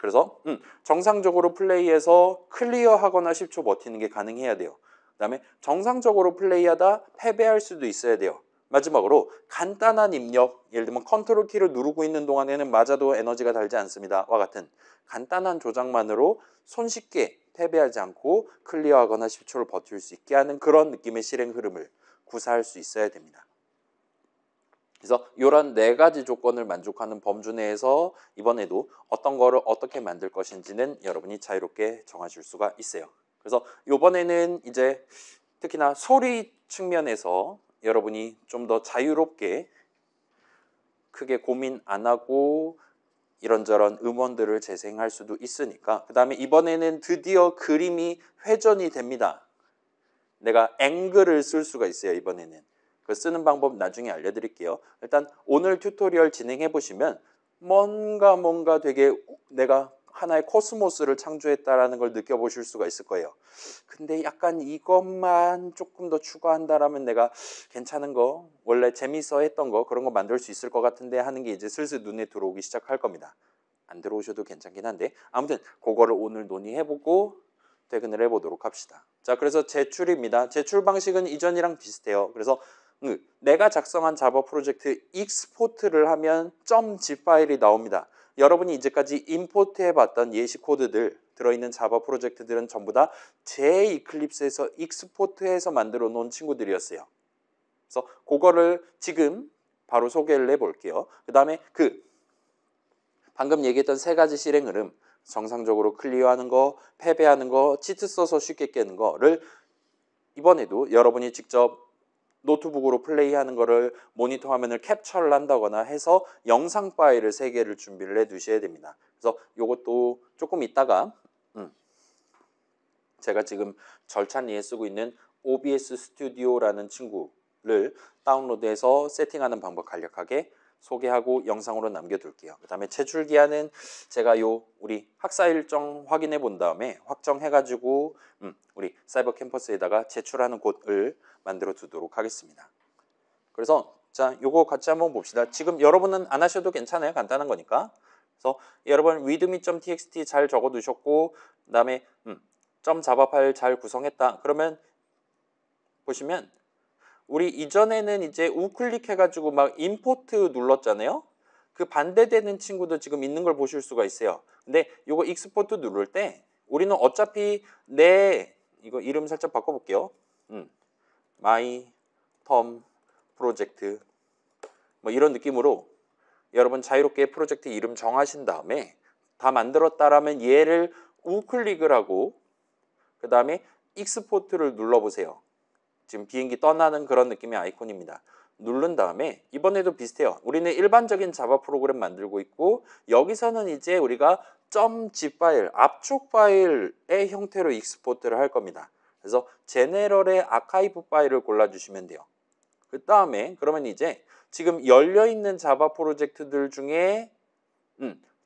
Speaker 1: 그래서 정상적으로 플레이해서 클리어하거나 10초 버티는 게 가능해야 돼요. 그 다음에 정상적으로 플레이하다 패배할 수도 있어야 돼요. 마지막으로 간단한 입력, 예를 들면 컨트롤 키를 누르고 있는 동안에는 맞아도 에너지가 달지 않습니다. 와 같은 간단한 조작만으로 손쉽게 패배하지 않고 클리어하거나 10초를 버틸 수 있게 하는 그런 느낌의 실행 흐름을 구사할 수 있어야 됩니다. 그래서 이런 4가지 조건을 만족하는 범주 내에서 이번에도 어떤 거를 어떻게 만들 것인지는 여러분이 자유롭게 정하실 수가 있어요. 그래서 이번에는 이제 특히나 소리 측면에서 여러분이 좀 더 자유롭게 크게 고민 안 하고 이런저런 음원들을 재생할 수도 있으니까, 그 다음에 이번에는 드디어 그림이 회전이 됩니다. 내가 앵글을 쓸 수가 있어요. 이번에는 그 쓰는 방법 나중에 알려드릴게요. 일단 오늘 튜토리얼 진행해 보시면 뭔가 되게 내가 하나의 코스모스를 창조했다라는 걸 느껴보실 수가 있을 거예요. 근데 약간 이것만 조금 더 추가한다라면 내가 괜찮은 거, 원래 재밌어 했던 거 그런 거 만들 수 있을 것 같은데 하는 게 이제 슬슬 눈에 들어오기 시작할 겁니다. 안 들어오셔도 괜찮긴 한데 아무튼 그거를 오늘 논의해보고 퇴근을 해보도록 합시다. 자, 그래서 제출입니다. 제출 방식은 이전이랑 비슷해요. 그래서 내가 작성한 자바 프로젝트 익스포트를 하면 .zip 파일이 나옵니다. 여러분이 이제까지 임포트 해봤던 예시 코드들 들어있는 자바 프로젝트들은 전부 다 제 이클립스에서 익스포트해서 만들어 놓은 친구들이었어요. 그래서 그거를 지금 바로 소개를 해볼게요. 그 다음에 방금 얘기했던 3가지 실행 흐름, 정상적으로 클리어하는 거, 패배하는 거, 치트 써서 쉽게 깨는 거를 이번에도 여러분이 직접 노트북으로 플레이하는 거를 모니터 화면을 캡처를 한다거나 해서 영상 파일을 3개를 준비를 해 두셔야 됩니다. 그래서 이것도 조금 있다가 제가 지금 절찬리에 쓰고 있는 OBS 스튜디오라는 친구를 다운로드해서 세팅하는 방법 간략하게 소개하고 영상으로 남겨둘게요. 그 다음에 제출 기한은 제가 우리 학사 일정 확인해 본 다음에 확정해가지고 우리 사이버 캠퍼스에다가 제출하는 곳을 만들어 두도록 하겠습니다. 그래서 자, 요거 같이 한번 봅시다. 지금 여러분은 안 하셔도 괜찮아요. 간단한 거니까. 그래서 여러분 readme.txt 잘 적어 두셨고, 그 다음에 .java 파일 잘 구성했다. 그러면 보시면 우리 이전에는 이제 우클릭 해가지고 막 임포트 눌렀잖아요. 그 반대되는 친구도 지금 있는 걸 보실 수가 있어요. 근데 이거 익스포트 누를 때 우리는 어차피 이거 이름 살짝 바꿔볼게요. My Term 프로젝트 뭐 이런 느낌으로 여러분 자유롭게 프로젝트 이름 정하신 다음에 다 만들었다라면 얘를 우클릭을 하고 그 다음에 익스포트를 눌러보세요. 지금 비행기 떠나는 그런 느낌의 아이콘입니다. 누른 다음에 이번에도 비슷해요. 우리는 일반적인 자바 프로그램 만들고 있고 여기서는 이제 우리가 .zip 파일, 압축 파일의 형태로 익스포트를 할 겁니다. 그래서 제네럴의 아카이브 파일을 골라주시면 돼요. 그 다음에 그러면 이제 지금 열려있는 자바 프로젝트들 중에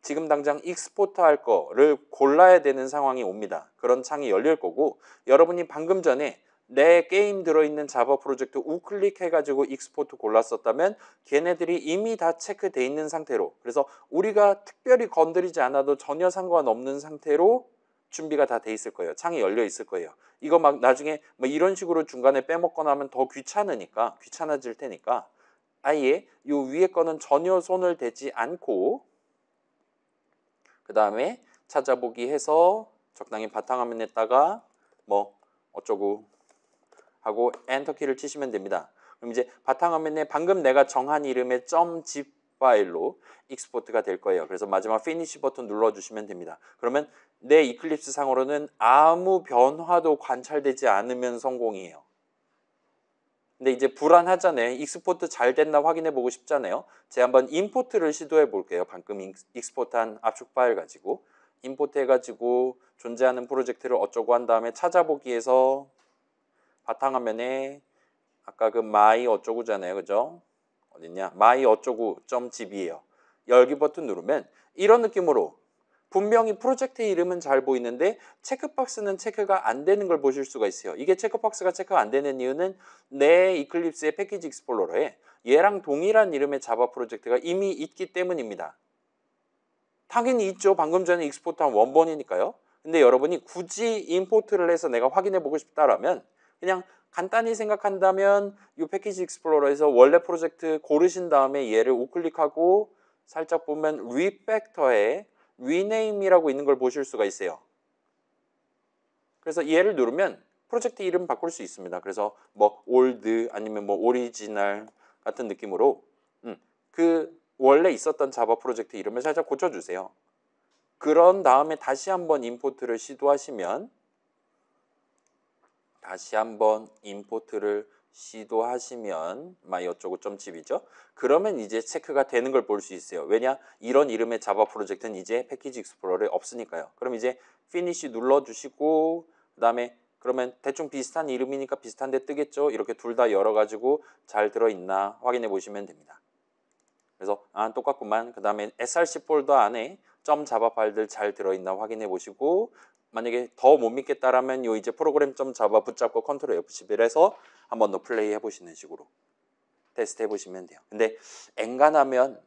Speaker 1: 지금 당장 익스포트 할 거를 골라야 되는 상황이 옵니다. 그런 창이 열릴 거고 여러분이 방금 전에 내 게임 들어있는 자바 프로젝트 우클릭 해가지고 익스포트 골랐었다면 걔네들이 이미 다 체크돼 있는 상태로, 그래서 우리가 특별히 건드리지 않아도 전혀 상관없는 상태로 준비가 다 돼 있을 거예요. 창이 열려 있을 거예요. 이거 막 나중에 뭐 이런 식으로 중간에 빼먹거나 하면 더 귀찮아질 테니까 아예 요 위에 거는 전혀 손을 대지 않고 그 다음에 찾아보기 해서 적당히 바탕화면에다가 뭐 어쩌고 하고 엔터키를 치시면 됩니다. 그럼 이제 바탕화면에 방금 내가 정한 이름의 .zip 파일로 익스포트가 될 거예요. 그래서 마지막 피니시 버튼 눌러주시면 됩니다. 그러면 내 이클립스 상으로는 아무 변화도 관찰되지 않으면 성공이에요. 근데 이제 불안하잖아요. 익스포트 잘 됐나 확인해 보고 싶잖아요. 제가 한번 임포트를 시도해 볼게요. 방금 익스포트한 압축 파일 가지고 임포트 해가지고 존재하는 프로젝트를 어쩌고 한 다음에 찾아보기에서 바탕화면에 아까 그 my 어쩌고잖아요. 그죠? 어딨냐? my 어쩌고 .zip이에요. 열기 버튼 누르면 이런 느낌으로 분명히 프로젝트 이름은 잘 보이는데 체크박스는 체크가 안 되는 걸 보실 수가 있어요. 이게 체크박스가 체크가 안 되는 이유는 내 이클립스의 패키지 익스플로러에 얘랑 동일한 이름의 자바 프로젝트가 이미 있기 때문입니다. 당연히 있죠. 방금 전에 익스포트한 원본이니까요. 근데 여러분이 굳이 임포트를 해서 내가 확인해 보고 싶다라면 그냥 간단히 생각한다면 이 패키지 익스플로러에서 원래 프로젝트 고르신 다음에 얘를 우클릭하고 살짝 보면 리팩터에 리네임이라고 있는 걸 보실 수가 있어요. 그래서 얘를 누르면 프로젝트 이름 바꿀 수 있습니다. 그래서 뭐 올드 아니면 뭐 오리지널 같은 느낌으로 그 원래 있었던 자바 프로젝트 이름을 살짝 고쳐주세요. 그런 다음에 다시 한번 임포트를 시도하시면 my 어쩌고 .zip이죠. 그러면 이제 체크가 되는 걸 볼 수 있어요. 왜냐? 이런 이름의 자바 프로젝트는 이제 패키지 익스플로러에 없으니까요. 그럼 이제 피니시 눌러주시고 그 다음에 그러면 대충 비슷한 이름이니까 비슷한 데 뜨겠죠. 이렇게 둘 다 열어가지고 잘 들어있나 확인해 보시면 됩니다. 그래서 똑같구만. 그 다음에 src 폴더 안에 .java 파일들 잘 들어있나 확인해 보시고 만약에 더 못 믿겠다라면 요 이제 프로그램 .java 붙잡고 컨트롤 F11 해서 한번 더 플레이 해보시는 식으로 테스트 해보시면 돼요. 근데 엔간하면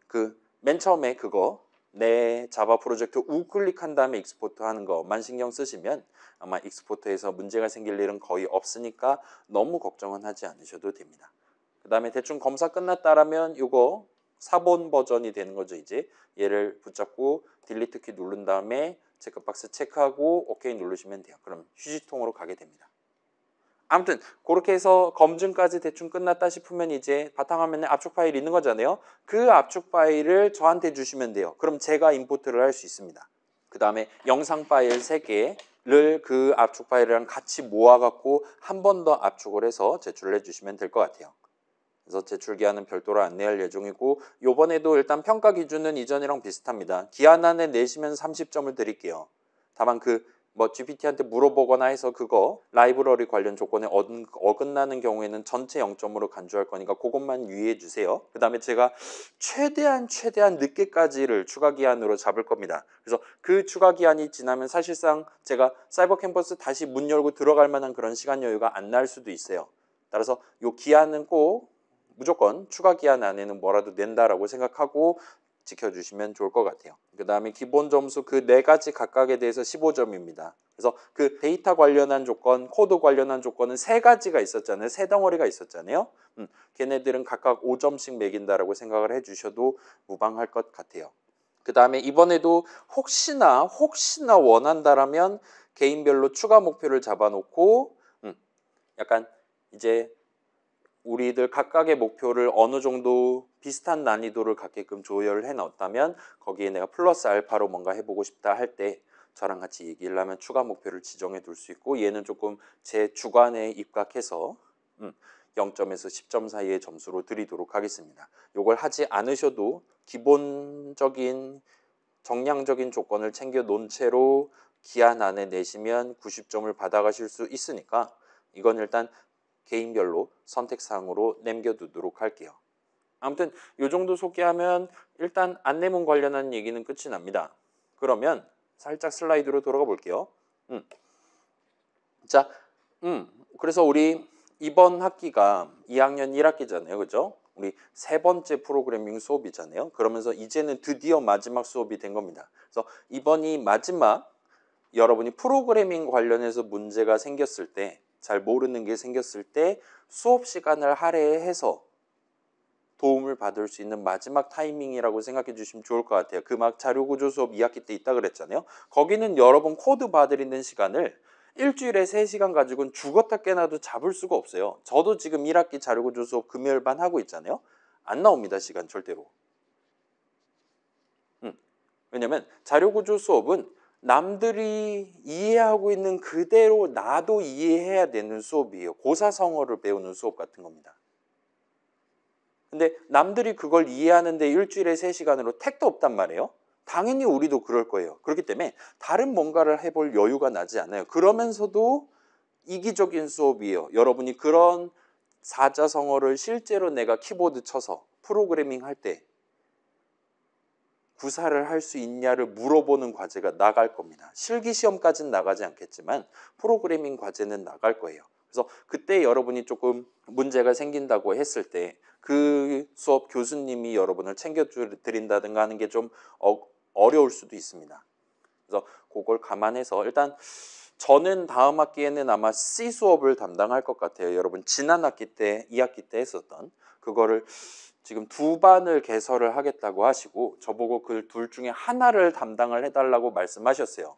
Speaker 1: 그 맨 처음에 그거 내 자바 프로젝트 우클릭한 다음에 익스포트 하는 것만 신경 쓰시면 아마 익스포트에서 문제가 생길 일은 거의 없으니까 너무 걱정은 하지 않으셔도 됩니다. 그 다음에 대충 검사 끝났다라면 이거 사본 버전이 되는 거죠. 이제 얘를 붙잡고 딜리트 키 누른 다음에 체크박스 체크하고 OK 누르시면 돼요. 그럼 휴지통으로 가게 됩니다. 아무튼 그렇게 해서 검증까지 대충 끝났다 싶으면 이제 바탕화면에 압축 파일이 있는 거잖아요. 그 압축 파일을 저한테 주시면 돼요. 그럼 제가 임포트를 할 수 있습니다. 그 다음에 영상 파일 3개를 그 압축 파일이랑 같이 모아갖고 한 번 더 압축을 해서 제출을 해주시면 될 것 같아요. 그래서 제출 기한은 별도로 안내할 예정이고 요번에도 일단 평가 기준은 이전이랑 비슷합니다. 기한 안에 내시면 30점을 드릴게요. 다만 뭐 GPT한테 물어보거나 해서 그거 라이브러리 관련 조건에 어긋나는 경우에는 전체 0점으로 간주할 거니까 그것만 유의해 주세요. 그 다음에 제가 최대한 늦게까지를 추가 기한으로 잡을 겁니다. 그래서 그 추가 기한이 지나면 사실상 제가 사이버 캠퍼스 다시 문 열고 들어갈 만한 그런 시간 여유가 안 날 수도 있어요. 따라서 요 기한은 꼭 무조건 추가 기한 안에는 뭐라도 낸다라고 생각하고 지켜주시면 좋을 것 같아요. 그 다음에 기본 점수 그 4가지 각각에 대해서 15점입니다. 그래서 그 데이터 관련한 조건, 코드 관련한 조건은 3가지가 있었잖아요. 3덩어리가 있었잖아요. 걔네들은 각각 5점씩 매긴다라고 생각을 해주셔도 무방할 것 같아요. 그 다음에 이번에도 혹시나 원한다라면 개인별로 추가 목표를 잡아놓고 약간 이제 우리들 각각의 목표를 어느 정도 비슷한 난이도를 갖게끔 조율을 해놨다면 거기에 내가 플러스 알파로 뭔가 해보고 싶다 할 때 저랑 같이 얘기를 하면 추가 목표를 지정해 둘 수 있고 얘는 조금 제 주관에 입각해서 0점에서 10점 사이의 점수로 드리도록 하겠습니다. 이걸 하지 않으셔도 기본적인 정량적인 조건을 챙겨 놓은 채로 기한 안에 내시면 90점을 받아가실 수 있으니까 이건 일단 개인별로 선택사항으로 남겨두도록 할게요. 아무튼 이 정도 소개하면 일단 안내문 관련한 얘기는 끝이 납니다. 그러면 살짝 슬라이드로 돌아가 볼게요. 자, 그래서 우리 이번 학기가 2학년 1학기잖아요. 그죠? 우리 세 번째 프로그래밍 수업이잖아요. 그러면서 이제는 드디어 마지막 수업이 된 겁니다. 그래서 이번이 마지막 여러분이 프로그래밍 관련해서 문제가 생겼을 때, 잘 모르는 게 생겼을 때 수업 시간을 할애해서 도움을 받을 수 있는 마지막 타이밍이라고 생각해 주시면 좋을 것 같아요. 그 막 자료구조 수업 2학기 때 있다 그랬잖아요. 거기는 여러분 코드 봐드리는 시간을 일주일에 3시간 가지고는 죽었다 깨나도 잡을 수가 없어요. 저도 지금 1학기 자료구조 수업 금요일반 하고 있잖아요. 안 나옵니다. 시간 절대로. 왜냐면 자료구조 수업은 남들이 이해하고 있는 그대로 나도 이해해야 되는 수업이에요. 고사성어를 배우는 수업 같은 겁니다. 근데 남들이 그걸 이해하는데 일주일에 3시간으로 택도 없단 말이에요. 당연히 우리도 그럴 거예요. 그렇기 때문에 다른 뭔가를 해볼 여유가 나지 않아요. 그러면서도 이기적인 수업이에요. 여러분이 그런 사자성어를 실제로 내가 키보드 쳐서 프로그래밍 할 때 구사를 할 수 있냐를 물어보는 과제가 나갈 겁니다. 실기시험까지는 나가지 않겠지만 프로그래밍 과제는 나갈 거예요. 그래서 그때 여러분이 조금 문제가 생긴다고 했을 때 그 수업 교수님이 여러분을 챙겨드린다든가 하는 게 좀 어려울 수도 있습니다. 그래서 그걸 감안해서 일단 저는 다음 학기에는 아마 C 수업을 담당할 것 같아요. 여러분 지난 학기 때 2학기 때 했었던 그거를 지금 2반을 개설을 하겠다고 하시고 저보고 그 둘 중에 하나를 담당을 해달라고 말씀하셨어요.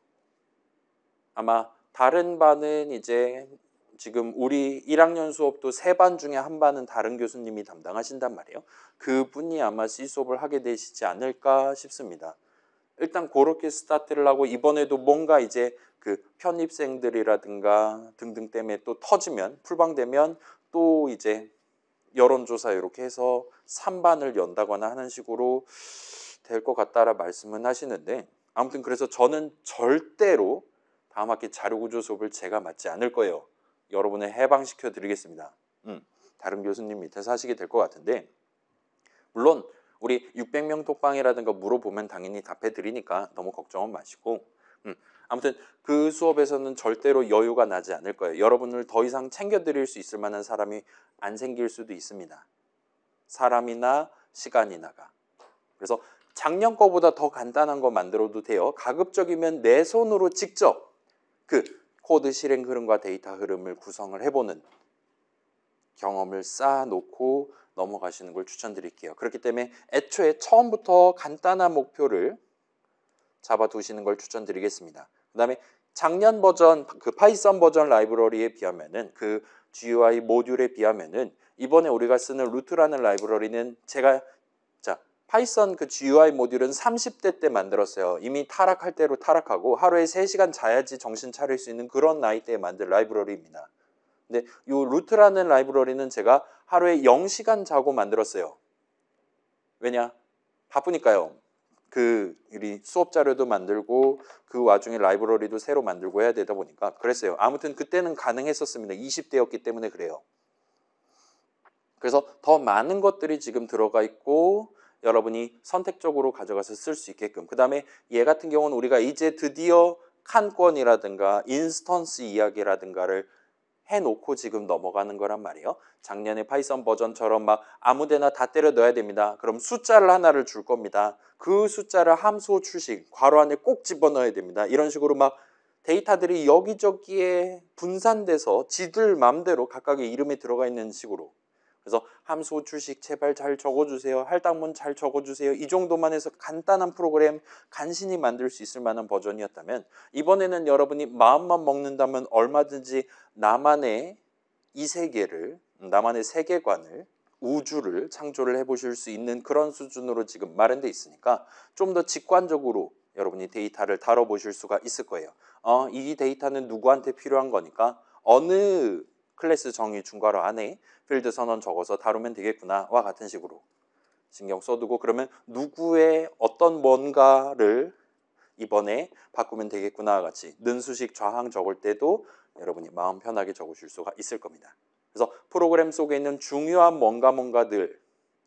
Speaker 1: 아마 다른 반은 이제 지금 우리 1학년 수업도 3반 중에 한 반은 다른 교수님이 담당하신단 말이에요. 그분이 아마 C 수업을 하게 되시지 않을까 싶습니다. 일단 그렇게 스타트를 하고 이번에도 뭔가 이제 그 편입생들이라든가 등등 때문에 또 터지면 풀방되면 또 이제 여론조사 이렇게 해서 3반을 연다거나 하는 식으로 될 것 같다라 말씀은 하시는데 아무튼 그래서 저는 절대로 다음 학기 자료구조 수업을 제가 맡지 않을 거예요. 여러분을 해방시켜 드리겠습니다. 다른 교수님 밑에서 하시게 될 것 같은데 물론 우리 600명 톡방이라든가 물어보면 당연히 답해 드리니까 너무 걱정은 마시고 아무튼 그 수업에서는 절대로 여유가 나지 않을 거예요. 여러분을 더 이상 챙겨드릴 수 있을 만한 사람이 안 생길 수도 있습니다. 사람이나 시간이나가. 그래서 작년 거보다 더 간단한 거 만들어도 돼요. 가급적이면 내 손으로 직접 그 코드 실행 흐름과 데이터 흐름을 구성을 해보는 경험을 쌓아놓고 넘어가시는 걸 추천드릴게요. 그렇기 때문에 애초에 처음부터 간단한 목표를 잡아두시는 걸 추천드리겠습니다. 그 다음에 작년 버전, 그 파이썬 버전 라이브러리에 비하면은 그 GUI 모듈에 비하면은 이번에 우리가 쓰는 루트라는 라이브러리는 제가 파이썬 그 GUI 모듈은 30대 때 만들었어요. 이미 타락할 대로 타락하고 하루에 3시간 자야지 정신 차릴 수 있는 그런 나이대에 만든 라이브러리입니다. 근데 이 루트라는 라이브러리는 제가 하루에 0시간 자고 만들었어요. 왜냐? 바쁘니까요. 우리 수업 자료도 만들고 그 와중에 라이브러리도 새로 만들고 해야 되다 보니까 그랬어요. 아무튼 그때는 가능했었습니다. 20대였기 때문에 그래요. 그래서 더 많은 것들이 지금 들어가 있고 여러분이 선택적으로 가져가서 쓸 수 있게끔 그 다음에 얘 같은 경우는 우리가 이제 드디어 칸권이라든가 인스턴스 이야기라든가를 해놓고 지금 넘어가는 거란 말이에요. 작년에 파이썬 버전처럼 막 아무데나 다 때려 넣어야 됩니다. 그럼 숫자를 하나를 줄 겁니다. 그 숫자를 함수 출식, 괄호 안에 꼭 집어넣어야 됩니다. 이런 식으로 막 데이터들이 여기저기에 분산돼서 지들 맘대로 각각의 이름에 들어가 있는 식으로 그래서 함수 출식 제발 잘 적어주세요. 할당문 잘 적어주세요. 이 정도만 해서 간단한 프로그램 간신히 만들 수 있을 만한 버전이었다면 이번에는 여러분이 마음만 먹는다면 얼마든지 나만의 이 세계를, 나만의 세계관을, 우주를 창조를 해보실 수 있는 그런 수준으로 지금 마련돼 있으니까 좀 더 직관적으로 여러분이 데이터를 다뤄보실 수가 있을 거예요. 이 데이터는 누구한테 필요한 거니까 어느 클래스 정의 중괄호 안에 필드 선언 적어서 다루면 되겠구나와 같은 식으로 신경 써두고 그러면 누구의 어떤 뭔가를 이번에 바꾸면 되겠구나와 같이 는수식 좌항 적을 때도 여러분이 마음 편하게 적으실 수가 있을 겁니다. 그래서 프로그램 속에 있는 중요한 뭔가들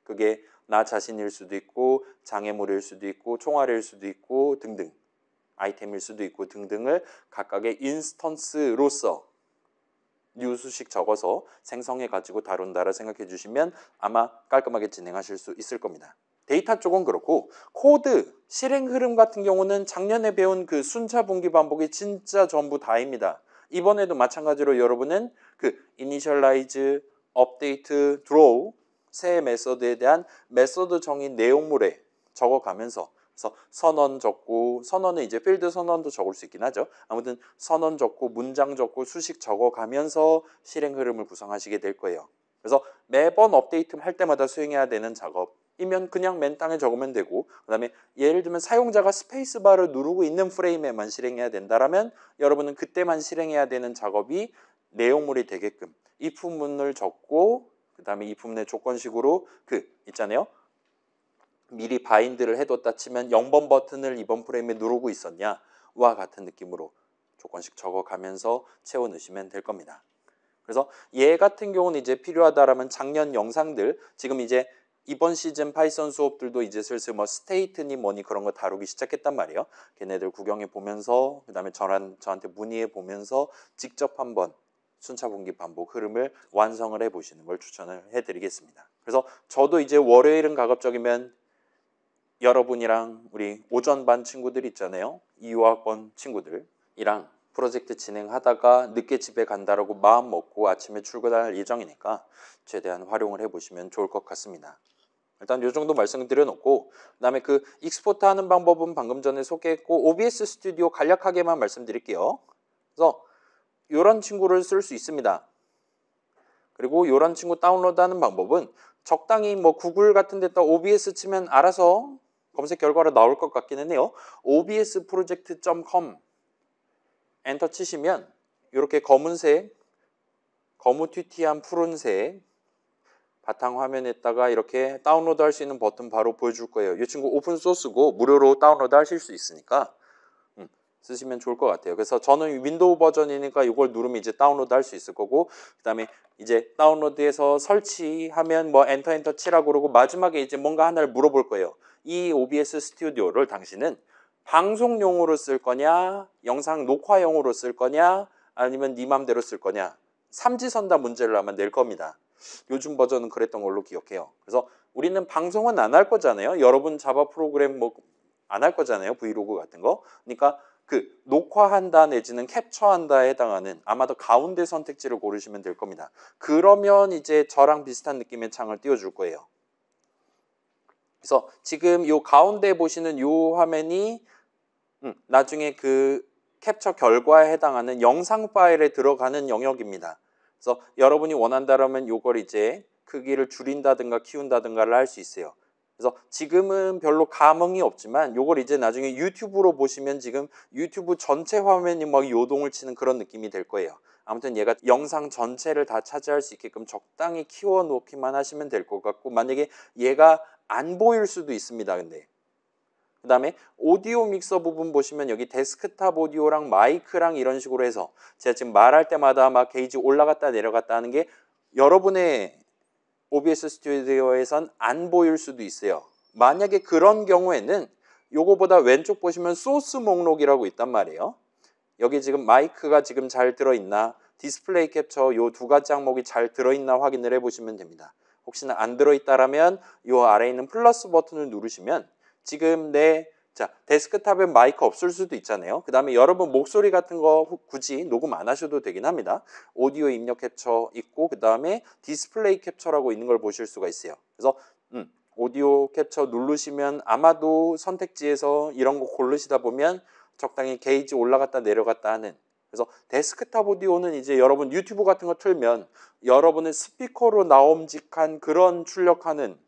Speaker 1: 그게 나 자신일 수도 있고 장애물일 수도 있고 총알일 수도 있고 등등 아이템일 수도 있고 등등을 각각의 인스턴스로서 뉴수식 적어서 생성해 가지고 다룬다라 생각해 주시면 아마 깔끔하게 진행하실 수 있을 겁니다. 데이터 쪽은 그렇고 코드, 실행 흐름 같은 경우는 작년에 배운 그 순차 분기 반복이 진짜 전부 다입니다. 이번에도 마찬가지로 여러분은 그 initialize, update, draw 새 메서드에 대한 메서드 정의 내용물에 적어가면서 그래서 선언 적고 선언은 이제 필드 선언도 적을 수 있긴 하죠. 아무튼 선언 적고 문장 적고 수식 적어가면서 실행 흐름을 구성하시게 될 거예요. 그래서 매번 업데이트 할 때마다 수행해야 되는 작업이면 그냥 맨 땅에 적으면 되고 그 다음에 예를 들면 사용자가 스페이스바를 누르고 있는 프레임에만 실행해야 된다라면 여러분은 그때만 실행해야 되는 작업이 내용물이 되게끔 if문을 적고 그 다음에 if문의 조건식으로 있잖아요. 미리 바인드를 해뒀다 치면 0번 버튼을 이번 프레임에 누르고 있었냐와 같은 느낌으로 조건식 적어가면서 채워 넣으시면 될 겁니다. 그래서 얘 같은 경우는 이제 필요하다라면 작년 영상들 지금 이제 이번 시즌 파이썬 수업들도 이제 슬슬 뭐 스테이트니 뭐니 그런 거 다루기 시작했단 말이에요. 걔네들 구경해 보면서 그 다음에 저한테 문의해 보면서 직접 한번 순차 분기 반복 흐름을 완성을 해 보시는 걸 추천을 해 드리겠습니다. 그래서 저도 이제 월요일은 가급적이면 여러분이랑 우리 오전반 친구들 있잖아요. 2호학번 친구들이랑 프로젝트 진행하다가 늦게 집에 간다라고 마음 먹고 아침에 출근할 예정이니까 최대한 활용을 해보시면 좋을 것 같습니다. 일단 이 정도 말씀드려 놓고 그다음에 그 익스포트 하는 방법은 방금 전에 소개했고 OBS 스튜디오 간략하게만 말씀드릴게요. 그래서 이런 친구를 쓸 수 있습니다. 그리고 이런 친구 다운로드하는 방법은 적당히 뭐 구글 같은 데다 OBS 치면 알아서 검색 결과로 나올 것 같기는 해요. obsproject.com 엔터 치시면 이렇게 검은색, 거무튀튀한 푸른색 바탕화면에다가 이렇게 다운로드 할 수 있는 버튼 바로 보여줄 거예요. 이 친구 오픈소스고 무료로 다운로드 하실 수 있으니까 쓰시면 좋을 것 같아요. 그래서 저는 윈도우 버전이니까 이걸 누르면 이제 다운로드 할 수 있을 거고 그 다음에 이제 다운로드해서 설치하면 뭐 엔터 치라고 그러고 마지막에 이제 뭔가 하나를 물어볼 거예요. 이 OBS 스튜디오를 당신은 방송용으로 쓸 거냐 영상 녹화용으로 쓸 거냐 아니면 네 맘대로 쓸 거냐 삼지선다 문제를 아마 낼 겁니다. 요즘 버전은 그랬던 걸로 기억해요. 그래서 우리는 방송은 안 할 거잖아요. 여러분 자바 프로그램 뭐 안 할 거잖아요. 브이로그 같은 거. 그러니까 녹화한다 내지는 캡처한다에 해당하는 아마도 가운데 선택지를 고르시면 될 겁니다. 그러면 이제 저랑 비슷한 느낌의 창을 띄워줄 거예요. 그래서 지금 이 가운데 보시는 이 화면이 나중에 그 캡처 결과에 해당하는 영상 파일에 들어가는 영역입니다. 그래서 여러분이 원한다면 이걸 이제 크기를 줄인다든가 키운다든가를 할 수 있어요. 그래서 지금은 별로 감흥이 없지만 이걸 이제 나중에 유튜브로 보시면 지금 유튜브 전체 화면이 막 요동을 치는 그런 느낌이 될 거예요. 아무튼 얘가 영상 전체를 다 차지할 수 있게끔 적당히 키워 놓기만 하시면 될 것 같고 만약에 얘가 안 보일 수도 있습니다. 근데 그 다음에 오디오 믹서 부분 보시면 여기 데스크탑 오디오랑 마이크랑 이런 식으로 해서 제가 지금 말할 때마다 막 게이지 올라갔다 내려갔다 하는 게 여러분의 OBS 스튜디오에선 안 보일 수도 있어요. 만약에 그런 경우에는 요거보다 왼쪽 보시면 소스 목록이라고 있단 말이에요. 여기 지금 마이크가 지금 잘 들어있나 디스플레이 캡처 요 두 가지 항목이 잘 들어있나 확인을 해보시면 됩니다. 혹시나 안 들어있다라면 요 아래에 있는 플러스 버튼을 누르시면 지금 데스크탑에 마이크 없을 수도 있잖아요. 그 다음에 여러분 목소리 같은 거 굳이 녹음 안 하셔도 되긴 합니다. 오디오 입력 캡처 있고 그 다음에 디스플레이 캡처라고 있는 걸 보실 수가 있어요. 그래서 오디오 캡처 누르시면 아마도 선택지에서 이런 거 고르시다 보면 적당히 게이지 올라갔다 내려갔다 하는 그래서 데스크탑 오디오는 이제 여러분 유튜브 같은 거 틀면 여러분의 스피커로 나옴직한 그런 출력하는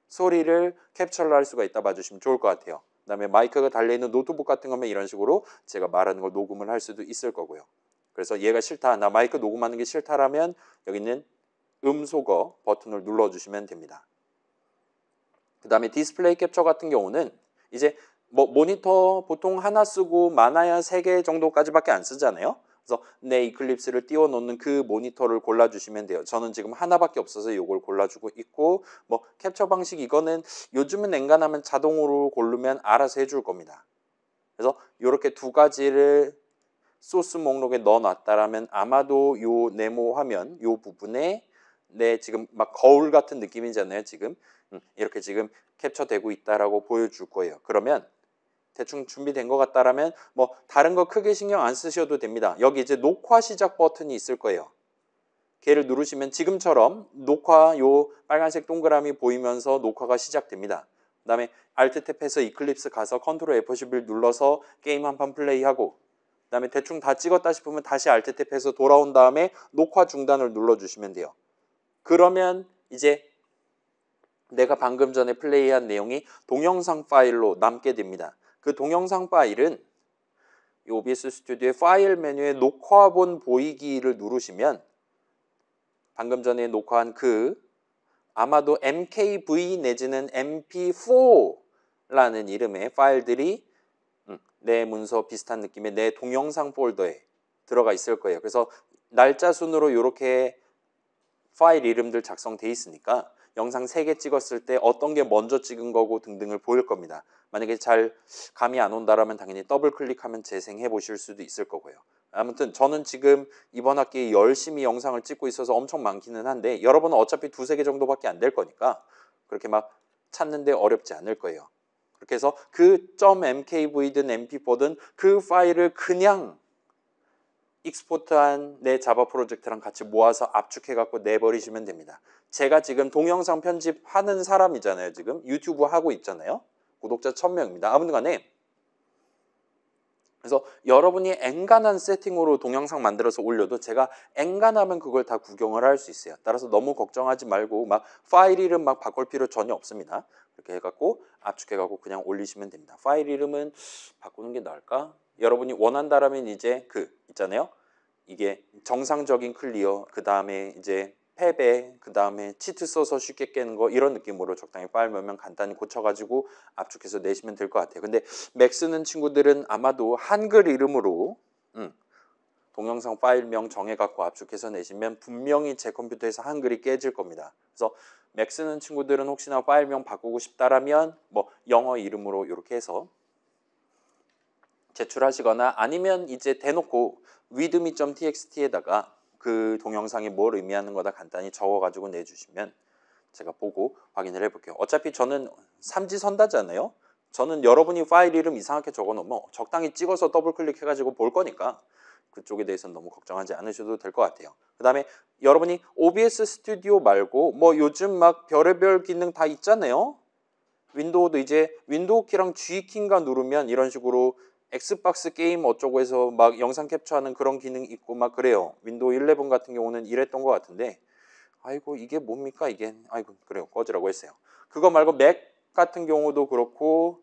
Speaker 1: 소리를 캡처를 할 수가 있다 봐주시면 좋을 것 같아요. 그다음에 마이크가 달려있는 노트북 같은 거면 이런 식으로 제가 말하는 걸 녹음을 할 수도 있을 거고요. 그래서 얘가 싫다, 나 마이크 녹음하는 게 싫다라면 여기 있는 음소거 버튼을 눌러주시면 됩니다. 그 다음에 디스플레이 캡처 같은 경우는 이제 뭐 모니터 보통 하나 쓰고 많아야 3개 정도까지밖에 안 쓰잖아요. 그래서 내 이클립스를 띄워 놓는 그 모니터를 골라주시면 돼요. 저는 지금 하나밖에 없어서 이걸 골라주고 있고, 뭐 캡처 방식 이거는 요즘은 엔간하면 자동으로 고르면 알아서 해줄 겁니다. 그래서 이렇게 2가지를 소스 목록에 넣어놨다라면 아마도 요 네모 화면 요 부분에 내 지금 막 거울 같은 느낌이잖아요. 지금 이렇게 지금 캡처되고 있다라고 보여줄 거예요. 그러면 대충 준비된 것 같다라면 뭐 다른 거 크게 신경 안 쓰셔도 됩니다. 여기 이제 녹화 시작 버튼이 있을 거예요. 걔를 누르시면 지금처럼 녹화 요 빨간색 동그라미 보이면서 녹화가 시작됩니다. 그 다음에 Alt 탭해서 이클립스 가서 컨트롤 F11 눌러서 게임 한 판 플레이하고, 그 다음에 대충 다 찍었다 싶으면 다시 Alt 탭해서 돌아온 다음에 녹화 중단을 눌러주시면 돼요. 그러면 이제 내가 방금 전에 플레이한 내용이 동영상 파일로 남게 됩니다. 그 동영상 파일은 이 OBS 스튜디오의 파일 메뉴에 녹화본 보이기를 누르시면 방금 전에 녹화한 그 아마도 MKV 내지는 MP4라는 이름의 파일들이 내 문서 비슷한 느낌의 내 동영상 폴더에 들어가 있을 거예요. 그래서 날짜 순으로 이렇게 파일 이름들 작성돼 있으니까 영상 3개 찍었을 때 어떤 게 먼저 찍은 거고 등등을 보일 겁니다. 만약에 잘 감이 안 온다라면 당연히 더블 클릭하면 재생해 보실 수도 있을 거고요. 아무튼 저는 지금 이번 학기에 열심히 영상을 찍고 있어서 엄청 많기는 한데 여러분은 어차피 2-3개 정도밖에 안 될 거니까 그렇게 막 찾는데 어렵지 않을 거예요. 그렇게 해서 그 .mkv든 mp4든 그 파일을 그냥 익스포트한 내 자바 프로젝트랑 같이 모아서 압축해 갖고 내버리시면 됩니다. 제가 지금 동영상 편집하는 사람이잖아요. 지금 유튜브 하고 있잖아요. 구독자 1000명입니다. 아무튼 간에 그래서 여러분이 엔간한 세팅으로 동영상 만들어서 올려도 제가 엔간하면 그걸 다 구경을 할 수 있어요. 따라서 너무 걱정하지 말고 막 파일 이름 막 바꿀 필요 전혀 없습니다. 이렇게 해갖고 압축해갖고 그냥 올리시면 됩니다. 파일 이름은 바꾸는 게 나을까? 여러분이 원한다라면 이제 그 있잖아요. 이게 정상적인 클리어, 그 다음에 이제 패배, 그 다음에 치트 써서 쉽게 깨는 거 이런 느낌으로 적당히 파일 몇명 간단히 고쳐가지고 압축해서 내시면 될 것 같아요. 근데 맥 쓰는 친구들은 아마도 한글 이름으로 동영상 파일명 정해갖고 압축해서 내시면 분명히 제 컴퓨터에서 한글이 깨질 겁니다. 그래서 맥 쓰는 친구들은 혹시나 파일명 바꾸고 싶다라면 뭐 영어 이름으로 이렇게 해서 제출하시거나 아니면 이제 대놓고 readme.txt에다가 그 동영상이 뭘 의미하는 거다 간단히 적어가지고 내주시면 제가 보고 확인을 해볼게요. 어차피 저는 삼지선다잖아요. 저는 여러분이 파일 이름 이상하게 적어놓으면 적당히 찍어서 더블 클릭해가지고 볼 거니까 그쪽에 대해서는 너무 걱정하지 않으셔도 될 것 같아요. 그 다음에 여러분이 OBS 스튜디오 말고 뭐 요즘 막 별의별 기능 다 있잖아요. 윈도우도 이제 윈도우 키랑 G 키인가 누르면 이런 식으로 엑스박스 게임 어쩌고 해서 막 영상 캡처하는 그런 기능 있고 막 그래요. 윈도우 11 같은 경우는 이랬던 것 같은데 아이고 이게 뭡니까 이게 아이고 그래요 꺼지라고 했어요. 그거 말고 맥 같은 경우도 그렇고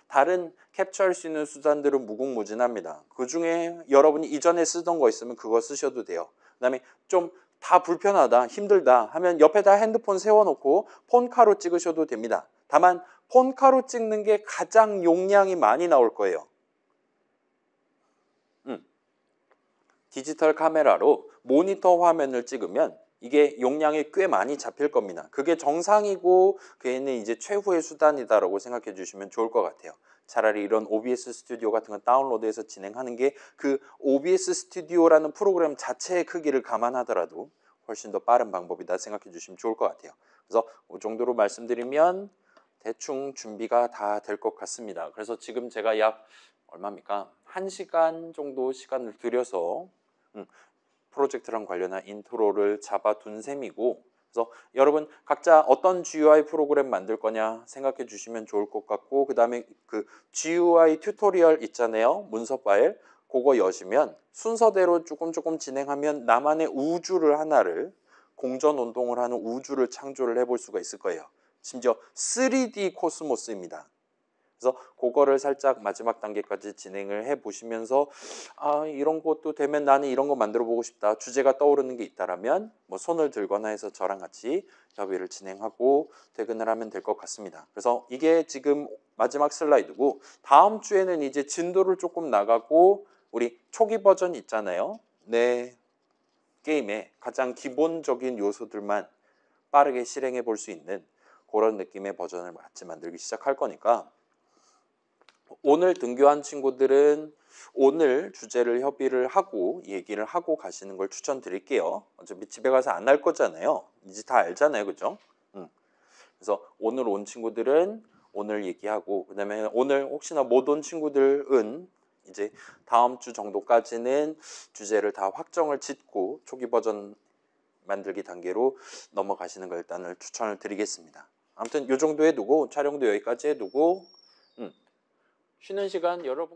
Speaker 1: 다른 캡처할 수 있는 수단들은 무궁무진합니다. 그 중에 여러분이 이전에 쓰던 거 있으면 그거 쓰셔도 돼요. 그 다음에 좀 다 불편하다 힘들다 하면 옆에다 핸드폰 세워놓고 폰카로 찍으셔도 됩니다. 다만 폰카로 찍는 게 가장 용량이 많이 나올 거예요. 디지털 카메라로 모니터 화면을 찍으면 이게 용량이 꽤 많이 잡힐 겁니다. 그게 정상이고 그게는 이제 최후의 수단이다라고 생각해 주시면 좋을 것 같아요. 차라리 이런 OBS 스튜디오 같은 거 다운로드해서 진행하는 게 그 OBS 스튜디오라는 프로그램 자체의 크기를 감안하더라도 훨씬 더 빠른 방법이다 생각해 주시면 좋을 것 같아요. 그래서 그 정도로 말씀드리면 대충 준비가 다 될 것 같습니다. 그래서 지금 제가 약 얼마입니까? 1시간 정도 시간을 들여서 프로젝트랑 관련한 인트로를 잡아둔 셈이고 그래서 여러분 각자 어떤 GUI 프로그램 만들 거냐 생각해 주시면 좋을 것 같고 그 다음에 그 GUI 튜토리얼 있잖아요. 문서 파일 그거 여시면 순서대로 조금 진행하면 나만의 우주를 하나를 공전 운동을 하는 우주를 창조를 해볼 수가 있을 거예요. 심지어 3D 코스모스입니다. 그래서 그거를 살짝 마지막 단계까지 진행을 해 보시면서 아, 이런 것도 되면 나는 이런 거 만들어 보고 싶다. 주제가 떠오르는 게 있다라면 뭐 손을 들거나 해서 저랑 같이 협의를 진행하고 퇴근을 하면 될 것 같습니다. 그래서 이게 지금 마지막 슬라이드고 다음 주에는 이제 진도를 조금 나가고 우리 초기 버전 있잖아요. 네. 게임의 가장 기본적인 요소들만 빠르게 실행해 볼 수 있는 그런 느낌의 버전을 같이 만들기 시작할 거니까 오늘 등교한 친구들은 오늘 주제를 협의를 하고 얘기를 하고 가시는 걸 추천드릴게요. 어차피 집에 가서 안 할 거잖아요. 이제 다 알잖아요. 그죠? 그래서 오늘 온 친구들은 오늘 얘기하고 그다음에 오늘 혹시나 못 온 친구들은 이제 다음 주 정도까지는 주제를 다 확정을 짓고 초기 버전 만들기 단계로 넘어가시는 걸 일단은 추천을 드리겠습니다. 아무튼 이 정도 해두고 촬영도 여기까지 해두고 쉬는 시간 여러분